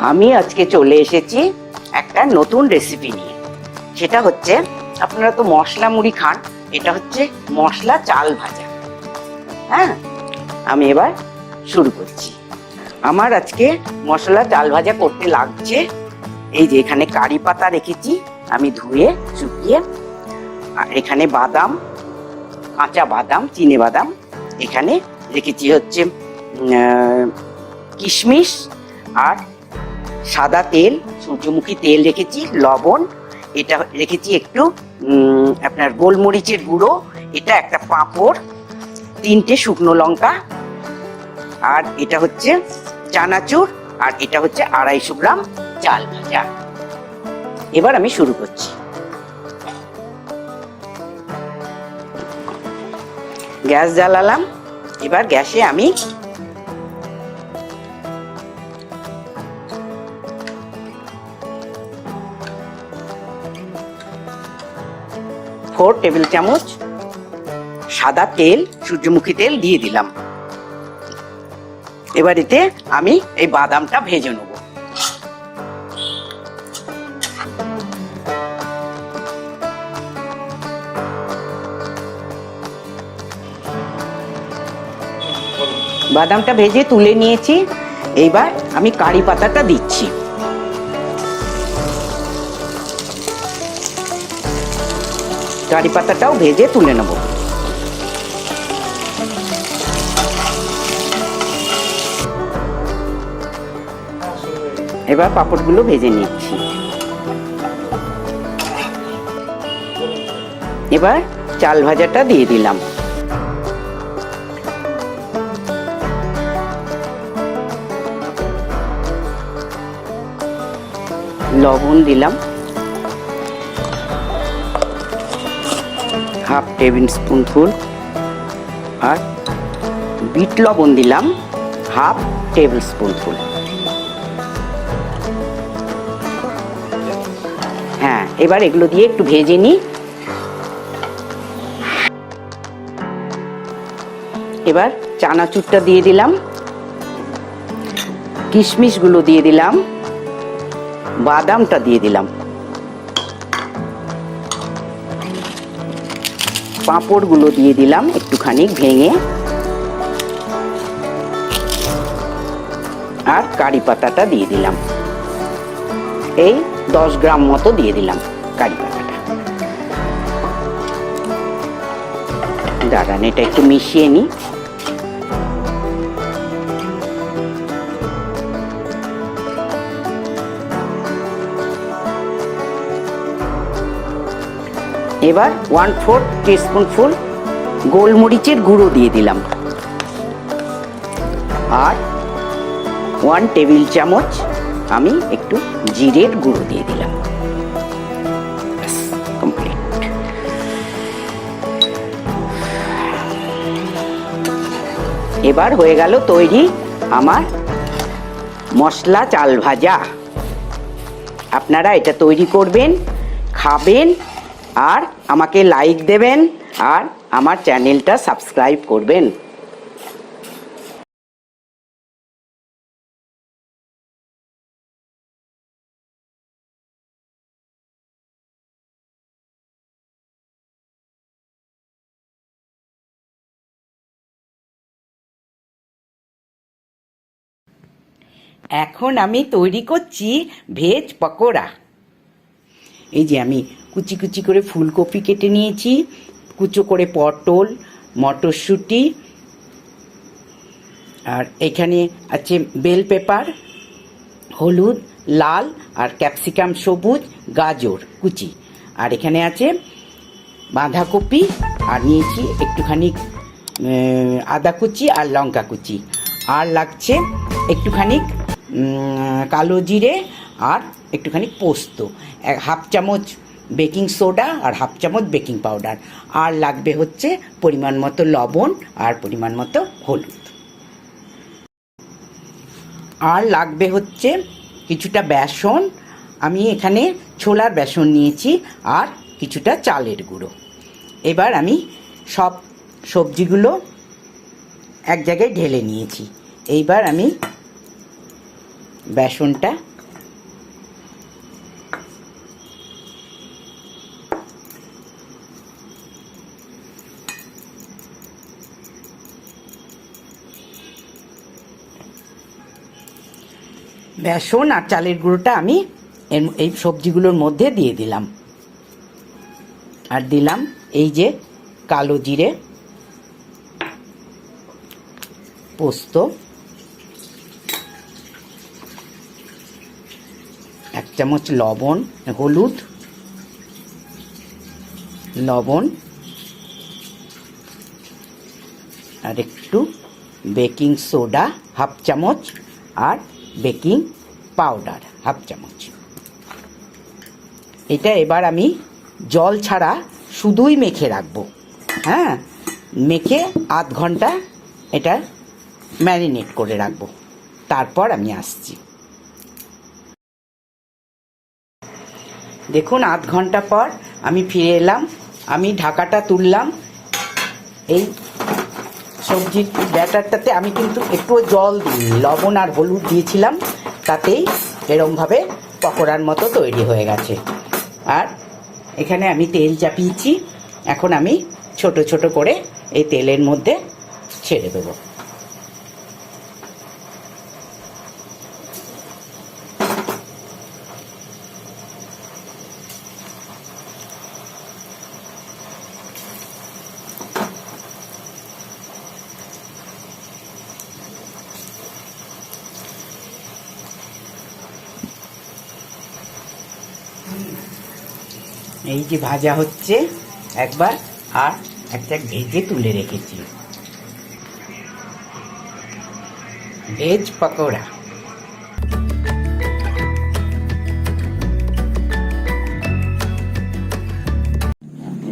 আমি আজকে চলে এসেছি একটা নতুন রেসিপি নিয়ে। সেটা হচ্ছে, আপনারা তো মশলা মুড়ি খান, এটা হচ্ছে মশলা চাল ভাজা। হ্যাঁ, আমি এবার শুরু করছি। আমার আজকে মশলা চাল ভাজা করতে লাগছে, এই যে এখানে কারি পাতা রেখেছি আমি ধুয়ে শুকিয়ে, আর এখানে বাদাম, কাঁচা বাদাম, চিনে বাদাম, এখানে রেখেছি হচ্ছে কিশমিশ, আর সাদা তেল, সূর্যমুখী তেল রেখেছি, লবণ, এটা রেখেছি একটু আপনার গোলমরিচের গুঁড়ো, এটা একটা পাঁপড়, 3টে শুকনো লঙ্কা, আর এটা হচ্ছে চানাচুর, আর এটা হচ্ছে 250 গ্রাম চাল ভাজা। এবার আমি শুরু করছি। গ্যাস জ্বালালাম। এবার গ্যাসে আমি 1/4 টেবিল চামচ সাদা তেল, সূর্যমুখী তেল দিয়ে দিলাম। এবার এতে আমি এই বাদামটা ভেজে নেব। বাদামটা ভেজে তুলে নিয়েছি। এইবার আমি কারি পাতাটা দিচ্ছি। কারি পাতাটাও ভেজে তুলে নেব। এবার পাঁপড়গুলো ভেজে নিচ্ছি। এবার চাল ভাজাটা দিয়ে দিলাম। লবণ দিলাম, 1/2 টেবিল স্পুনফুল, আর বিট লবণ দিলাম 1/2 টেবিল স্পুনফুল। হ্যাঁ, এবার এগুলো দিয়ে একটু ভেজে নিই। এবার চানাচুরটা দিয়ে দিলাম, কিশমিশগুলো দিয়ে দিলাম, বাদামটা দিয়ে দিলাম, পাঁপড়গুলো দিয়ে দিলাম একটুখানি ভেঙে, আর কারি পাতাটা দিয়ে দিলাম। এই 10 গ্রাম মতো দিয়ে দিলাম কারি পাতাটা। দাঁড়ান, এটা একটু মিশিয়ে নিই। এবার 1/4 টিস্পুনফুল গোলমরিচের গুঁড়ো দিয়ে দিলাম, আর 1 টেবিল চামচ আমি একটু জিরের গুঁড়ো দিয়ে দিলাম। কমপ্লিট। এবার হয়ে গেল তৈরি আমার মশলা চাল ভাজা। আপনারা এটা তৈরি করবেন, খাবেন, আর আমাকে লাইক দেবেন, আর আমার চ্যানেলটা সাবস্ক্রাইব করবেন। এখন আমি তৈরি করছি ভেজ পকোড়া। এই যে আমি কুচি কুচি করে ফুলকপি কেটে নিয়েছি, কুচো করে পটল, মটরশুঁটি, আর এখানে আছে বেল পেপার, হলুদ, লাল, আর ক্যাপসিকাম সবুজ, গাজর কুচি, আর এখানে আছে বাঁধাকপি, আর নিয়েছি একটুখানি আদা কুচি আর লঙ্কা কুচি, আর লাগছে একটুখানি কালো জিরে, আর একটুখানি পোস্ত, 1/2 চামচ বেকিং সোডা, আর 1/2 চামচ বেকিং পাউডার, আর লাগবে হচ্ছে পরিমাণ মতো লবণ, আর পরিমাণ মতো হলুদ, আর লাগবে হচ্ছে কিছুটা বেসন। আমি এখানে ছোলার বেসন নিয়েছি, আর কিছুটা চালের গুঁড়ো। এবার আমি সব সবজিগুলো এক জায়গায় ঢেলে নিয়েছি। এইবার আমি বেসনটা বেসন আর চালের গুঁড়োটা আমি এই সবজিগুলোর মধ্যে দিয়ে দিলাম, আর দিলাম এই যে কালো জিরে, পোস্ত, 1 চামচ লবণ, হলুদ, লবণ, আর একটু বেকিং সোডা 1/2 চামচ, আর বেকিং পাউডার 1/2 চামচ। এটা এবার আমি জল ছাড়া শুধুই মেখে রাখবো। হ্যাঁ, মেখে আধ ঘন্টা এটা ম্যারিনেট করে রাখবো, তারপর আমি আসছি। দেখুন, আধ ঘন্টা পর আমি ফিরে এলাম। আমি ঢাকাটা তুললাম। এই সবজির ব্যাটারটাতে আমি কিন্তু একটু জল দিই, লবণ আর হলুদ দিয়েছিলাম, তাতেই এরমভাবে পকোড়ার মতো তৈরি হয়ে গেছে। আর এখানে আমি তেল চাপিয়েছি, এখন আমি ছোট ছোট করে এই তেলের মধ্যে ছেড়ে দেবো। এই যে ভাজা হচ্ছে একবার, আর একটা ভেজে তুলে রেখেছি, ভেজ পকোড়া।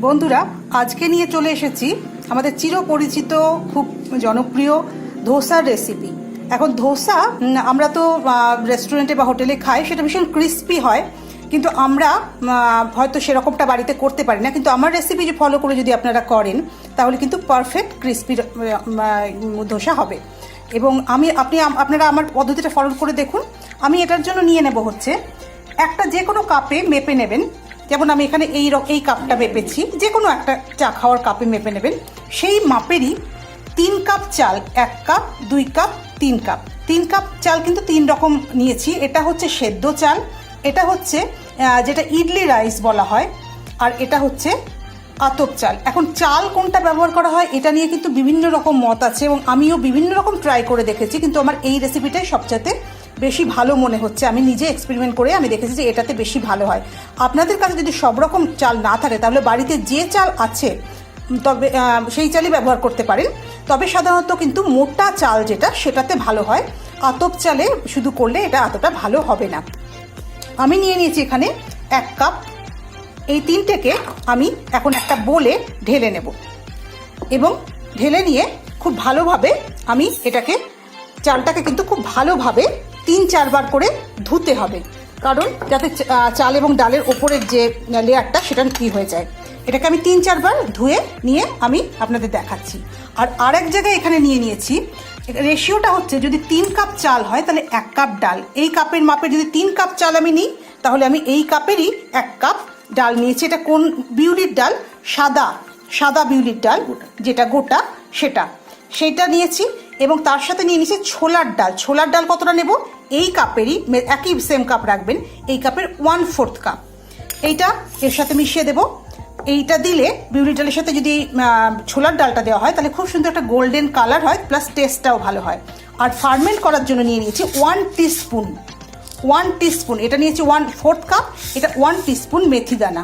বন্ধুরা, আজকে নিয়ে চলে এসেছি আমাদের চিরপরিচিত খুব জনপ্রিয় ধোসার রেসিপি। এখন ধোসা আমরা তো রেস্টুরেন্টে বা হোটেলে খাই, সেটা ভীষণ ক্রিস্পি হয়, কিন্তু আমরা হয়তো সেরকমটা বাড়িতে করতে পারি না। কিন্তু আমার রেসিপি ফলো করে যদি আপনারা করেন তাহলে কিন্তু পারফেক্ট ক্রিস্পি ধোসা হবে। এবং আপনারা আমার পদ্ধতিটা ফলো করে দেখুন। আমি এটার জন্য নিয়ে নেব হচ্ছে একটা যে কোনো কাপে মেপে নেবেন। যেমন আমি এখানে এই কাপটা মেপেছি, যে কোনো একটা চা খাওয়ার কাপে মেপে নেবেন। সেই মাপেরই 3 কাপ চাল, 1 কাপ, 2 কাপ, 3 কাপ। 3 কাপ চাল কিন্তু 3 রকম নিয়েছি। এটা হচ্ছে সেদ্ধ চাল, এটা হচ্ছে যেটা ইডলি রাইস বলা হয়, আর এটা হচ্ছে আতপ চাল। এখন চাল কোনটা ব্যবহার করা হয় এটা নিয়ে কিন্তু বিভিন্ন রকম মত আছে, এবং আমিও বিভিন্ন রকম ট্রাই করে দেখেছি, কিন্তু আমার এই রেসিপিটাই সবচেয়ে বেশি ভালো মনে হচ্ছে। আমি নিজে এক্সপেরিমেন্ট করে আমি দেখেছি যে এটাতে বেশি ভালো হয়। আপনাদের কাছে যদি সব রকম চাল না থাকে তাহলে বাড়িতে যে চাল আছে তবে সেই চালই ব্যবহার করতে পারেন। তবে সাধারণত কিন্তু মোটা চাল যেটা, সেটাতে ভালো হয়। আতপ চালে শুধু করলে এটা এতটা ভালো হবে না। আমি নিয়ে নিয়েছি এখানে 1 কাপ। এই 3টেকে আমি এখন একটা বোলে ঢেলে নেব, এবং ঢেলে নিয়ে খুব ভালোভাবে আমি চালটাকে কিন্তু খুব ভালোভাবে 3-4 বার করে ধুতে হবে, কারণ যাতে চাল এবং ডালের ওপরের যে লেয়ারটা সেটা কি হয়ে যায়। এটাকে আমি 3-4 বার ধুয়ে নিয়ে আমি আপনাদের দেখাচ্ছি। আর আরেক জায়গায় এখানে নিয়ে নিয়েছি, রেশিওটা হচ্ছে যদি 3 কাপ চাল হয় তাহলে 1 কাপ ডাল। এই কাপের মাপে যদি 3 কাপ চাল আমি নিই তাহলে আমি এই কাপেরই 1 কাপ ডাল নিয়েছি। এটা কোন বিউলির ডাল? সাদা বিউলির ডাল, যেটা গোটা, সেটা নিয়েছি। এবং তার সাথে নিয়ে নিয়েছি ছোলার ডাল কতটা নেব? এই কাপেরই, একই সেম কাপ রাখবেন, এই কাপের 1/4 কাপ। এইটা এর সাথে মিশিয়ে দেব। এইটা দিলে বিউলির ডালের সাথে যদি ছোলার ডালটা দেওয়া হয় তাহলে খুব সুন্দর একটা গোল্ডেন কালার হয়, প্লাস টেস্টটাও ভালো হয়। আর ফার্মেন্ট করার জন্য নিয়ে নিয়েছি 1 টিস্পুন, এটা নিয়েছি 1/4 কাপ, এটা 1 টিস্পুন মেথি দানা।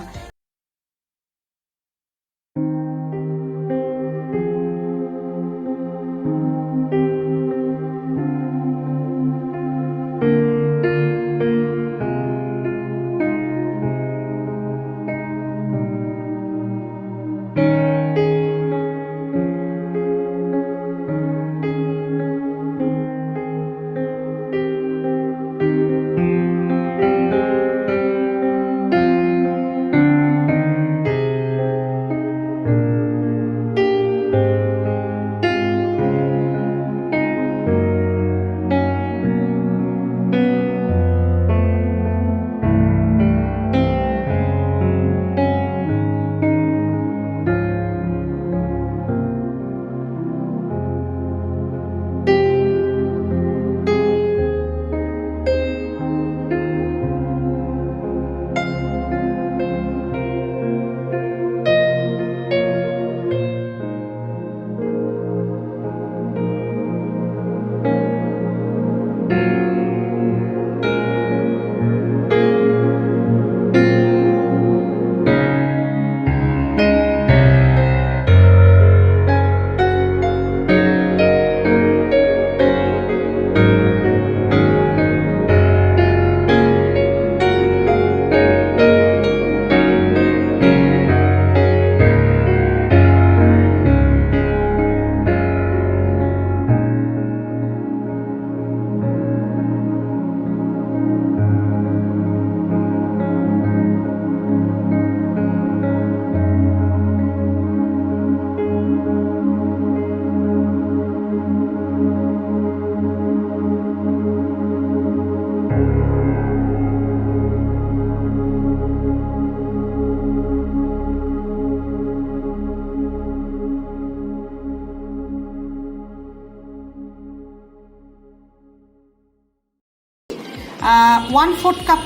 1/4 কাপ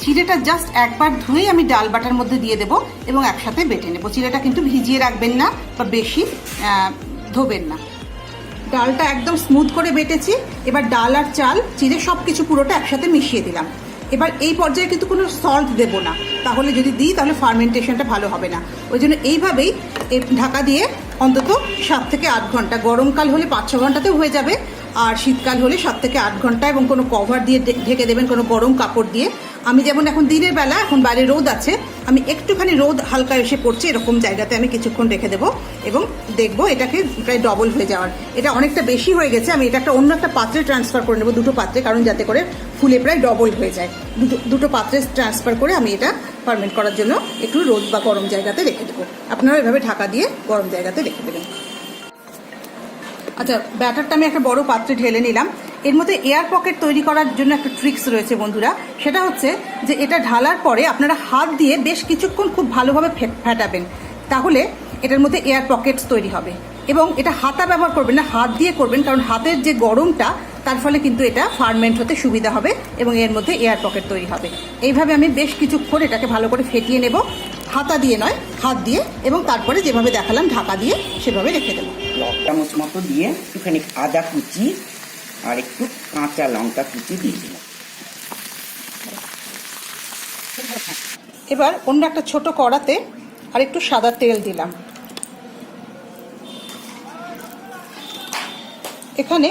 চিড়েটা জাস্ট একবার ধুয়েই আমি ডাল বাটার মধ্যে দিয়ে দেবো এবং একসাথে বেটে নেবো। চিড়েটা কিন্তু ভিজিয়ে রাখবেন না বা বেশি ধোবেন না। ডালটা একদম স্মুথ করে বেটেছি। এবার ডাল আর চাল চিড়ে সব কিছু পুরোটা একসাথে মিশিয়ে দিলাম। এবার এই পর্যায়ে কিন্তু কোনো সল্ট দেবো না, তাহলে যদি দিই তাহলে ফার্মেন্টেশনটা ভালো হবে না। ওই জন্য এইভাবেই ঢাকা দিয়ে অন্তত 7 থেকে 8 ঘন্টা, গরমকাল হলে 5-6 ঘন্টাতেও হয়ে যাবে, আর শীতকাল হলে 7 থেকে 8 ঘন্টা, এবং কোনো কভার দিয়ে ঢেকে দেবেন, কোনো গরম কাপড় দিয়ে। আমি যেমন এখন দিনের বেলা, এখন বাইরে রোদ আছে, আমি একটুখানি রোদ হালকা এসে পড়ছে এরকম জায়গাতে আমি কিছুক্ষণ রেখে দেবো এবং দেখবো এটাকে প্রায় ডবল হয়ে যাওয়ার। এটা অনেকটা বেশি হয়ে গেছে, আমি এটা অন্য একটা পাত্রে ট্রান্সফার করে নেবো, 2টো পাত্রে, কারণ যাতে করে ফুলে প্রায় ডবল হয়ে যায়। দুটো পাত্রে ট্রান্সফার করে আমি এটা ফার্মেন্ট করার জন্য একটু রোদ বা গরম জায়গাতে রেখে দেবো। আপনারা এভাবে ঢাকা দিয়ে গরম জায়গাতে রেখে দেবেন। আচ্ছা, ব্যাটারটা আমি একটা বড় পাত্রে ঢেলে নিলাম। এর মধ্যে এয়ার পকেট তৈরি করার জন্য একটা ট্রিক্স রয়েছে বন্ধুরা, সেটা হচ্ছে যে এটা ঢালার পরে আপনারা হাত দিয়ে বেশ কিছুক্ষণ খুব ভালোভাবে ফেটাবেন, তাহলে এটার মধ্যে এয়ার পকেটস তৈরি হবে। এবং এটা হাতা ব্যবহার করবেন না, হাত দিয়ে করবেন, কারণ হাতের যে গরমটা তার ফলে কিন্তু এটা ফার্মেন্ট হতে সুবিধা হবে এবং এর মধ্যে এয়ার পকেট তৈরি হবে। এইভাবে আমি বেশ কিছুক্ষণ এটাকে ভালো করে ফেটিয়ে নেব, হাতা দিয়ে নয়, হাত দিয়ে, এবং তারপরে যেভাবে দেখালাম ঢাকা দিয়ে সেভাবে রেখে দেবো।
1 চামচ মতো দিয়ে একটুখানি আদা কুচি আর একটু কাঁচা লঙ্কা কুচি দিয়ে দিলাম।
এবার অন্য একটা ছোট কড়াতে আর একটু সাদা তেল দিলাম। এখানে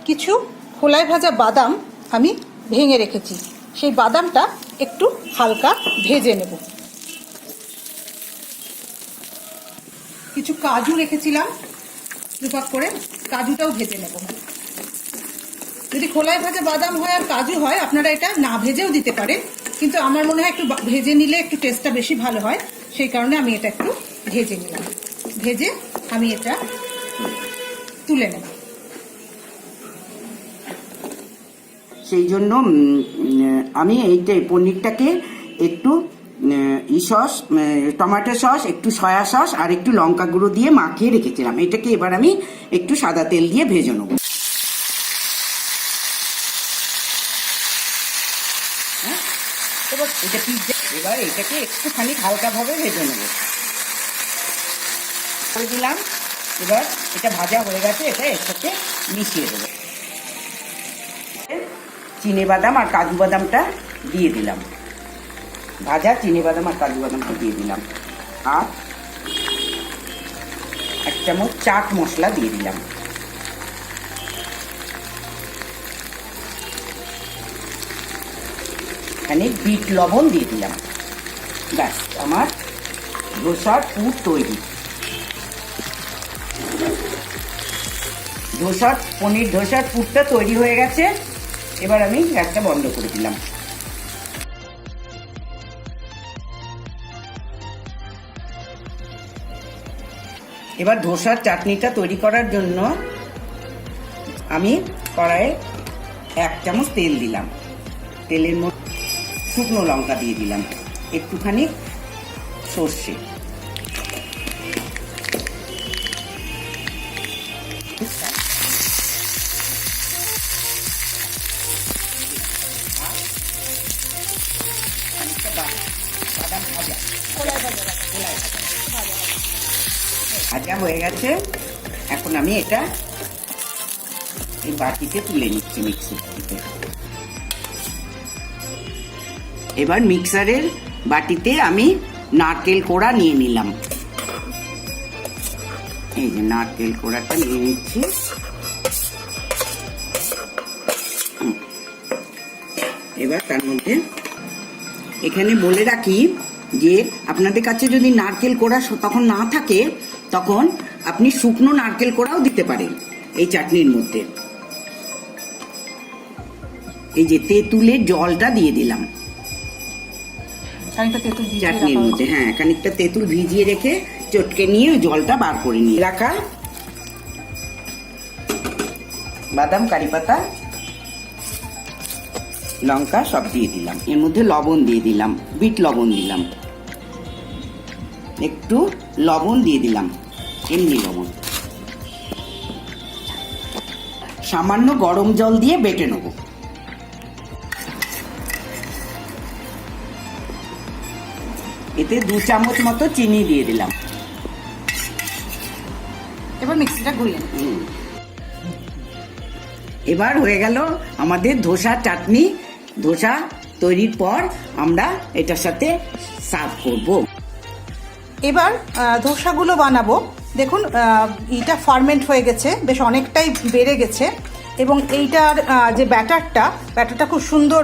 কিছু খোলায় ভাজা বাদাম আমি ভেঙে রেখেছি, সেই বাদামটা একটু হালকা ভেজে নেব। কিছু কাজু রেখেছিলাম 2 ভাগ করে, কাজুটাও ভেজে নেব। যদি খোলায় ভাজা বাদাম হয় আর কাজু হয়, আপনারা এটা না ভেজেও দিতে পারেন, কিন্তু আমার মনে হয় একটু ভেজে নিলে একটু টেস্টটা বেশি ভালো হয়, সেই কারণে আমি এটা একটু ভেজে নিলাম। ভেজে আমি এটা তুলে নেব।
সেই জন্য আমি এইটা পনিরটাকে একটু সস, টমেটো সস, একটু সয়া সস আর একটু লঙ্কা গুঁড়ো দিয়ে মাখিয়ে রেখেছিলাম। এটাকে এবার আমি একটু সাদা তেল দিয়ে ভেজে নেব। এবার এটাকে একটুখানি হালকাভাবে ভেজে নেব করে দিলাম। এবার এটা ভাজা হয়ে গেছে, এটা এর সাথে মিশিয়ে দেবো। চিনে বাদাম আর কাজু বাদামটা দিয়ে দিলাম, ভাজা চিনে বাদাম আর কাজু বাদামটা দিয়ে দিলাম, আর 1 চামচ চাট মশলা দিয়ে দিলাম। এখানে বিট লবণ দিয়ে দিলাম। ব্যাস, আমার ধোসার পুর তৈরি। পনির ধোসার পুরটা তৈরি হয়ে গেছে। এবার আমি গ্যাসটা বন্ধ করে দিলাম। এবার ধোসার চাটনিটা তৈরি করার জন্য আমি কড়াইয়ে 1 চামচ তেল দিলাম। তেলের মধ্যে শুকনো লঙ্কা দিয়ে দিলাম, একটুখানি সর্ষে, বাদাম ভাজা হয়ে গেছে। এখন আমি এটা এই বাটিতে তুলে নিচ্ছি মিক্সিতে। এবার মিক্সারের বাটিতে আমি নারকেল কোড়া নিয়ে নিলাম। এই যে নারকেল কোড়াটা নিয়ে নিচ্ছি। এবার তার মধ্যে এখানে বলে রাখি যে আপনাদের কাছে যদি নারকেল কোড়া তখন না থাকে, তখন আপনি শুকনো নারকেল কোড়াও দিতে পারেন এই চাটনির মধ্যে। এই যে তেঁতুলের জলটা দিয়ে দিলাম চাটনির মধ্যে। হ্যাঁ, খানিকটা তেঁতুল ভিজিয়ে রেখে চটকে নিয়ে জলটা বার করে নিয়ে রাখা বাদাম, কারি পাতা, লঙ্কা সব দিয়ে দিলাম। এর মধ্যে লবণ দিয়ে দিলাম, বিট লবণ দিলাম, একটু লবণ দিয়ে দিলাম, এমনি লবণ, সামান্য গরম জল দিয়ে বেটে নেব। এতে 2 চামচ মতো চিনি দিয়ে দিলাম।
এবার মিক্সিটা ঘুরিয়ে নেব।
এবার হয়ে গেল আমাদের ধোসা চাটনি। ধোসা তৈরির পর আমরা এটার সাথে সার্ভ করব।
এবার ধোসাগুলো বানাবো। দেখুন এটা ফার্মেন্ট হয়ে গেছে, বেশ অনেকটাই বেড়ে গেছে, এবং এইটার যে ব্যাটারটা খুব সুন্দর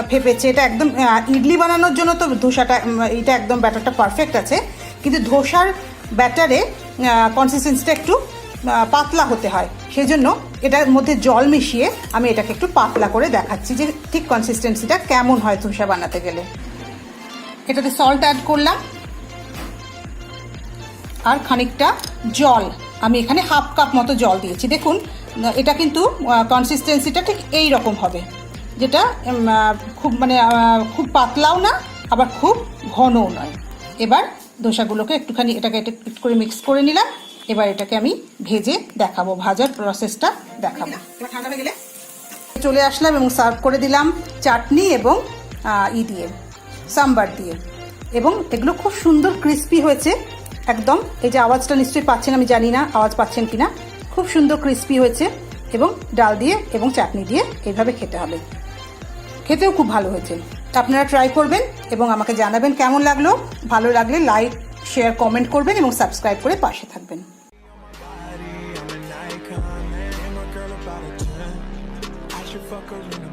ফেপেছে। এটা একদম ইডলি বানানোর জন্য তো ধোসাটা এটা একদম ব্যাটারটা পারফেক্ট আছে, কিন্তু ধোসার ব্যাটারে কনসিস্টেন্সিটা একটু পাতলা হতে হয়, সেই জন্য এটার মধ্যে জল মিশিয়ে আমি এটাকে একটু পাতলা করে দেখাচ্ছি যে ঠিক কনসিস্টেন্সিটা কেমন হয় ধোসা বানাতে গেলে। এটাতে সল্ট অ্যাড করলাম আর খানিকটা জল, আমি এখানে 1/2 কাপ মতো জল দিয়েছি। দেখুন এটা কিন্তু কনসিস্টেন্সিটা ঠিক এই রকম হবে, যেটা খুব পাতলাও না আবার খুব ঘনও নয়। এবার ধোসাগুলোকে একটুখানি এটাকে একটু করে মিক্স করে নিলাম। এবার এটাকে আমি ভেজে দেখাবো, ভাজার প্রসেসটা দেখাবো। এবার ঠান্ডা হয়ে গেলে চলে আসলাম এবং সার্ভ করে দিলাম চাটনি এবং দিয়ে সাম্বার দিয়ে, এবং এগুলো খুব সুন্দর ক্রিস্পি হয়েছে একদম। এই যে আওয়াজটা নিশ্চয়ই পাচ্ছেন, আমি জানি না আওয়াজ পাচ্ছেন কিনা, খুব সুন্দর ক্রিস্পি হয়েছে, এবং ডাল দিয়ে এবং চাটনি দিয়ে এইভাবে খেতে হবে। খেতেও খুব ভালো হয়েছে। আপনারা ট্রাই করবেন এবং আমাকে জানাবেন কেমন লাগলো। ভালো লাগলে লাইক, শেয়ার, কমেন্ট করবেন এবং সাবস্ক্রাইব করে পাশে থাকবেন।
Fuck her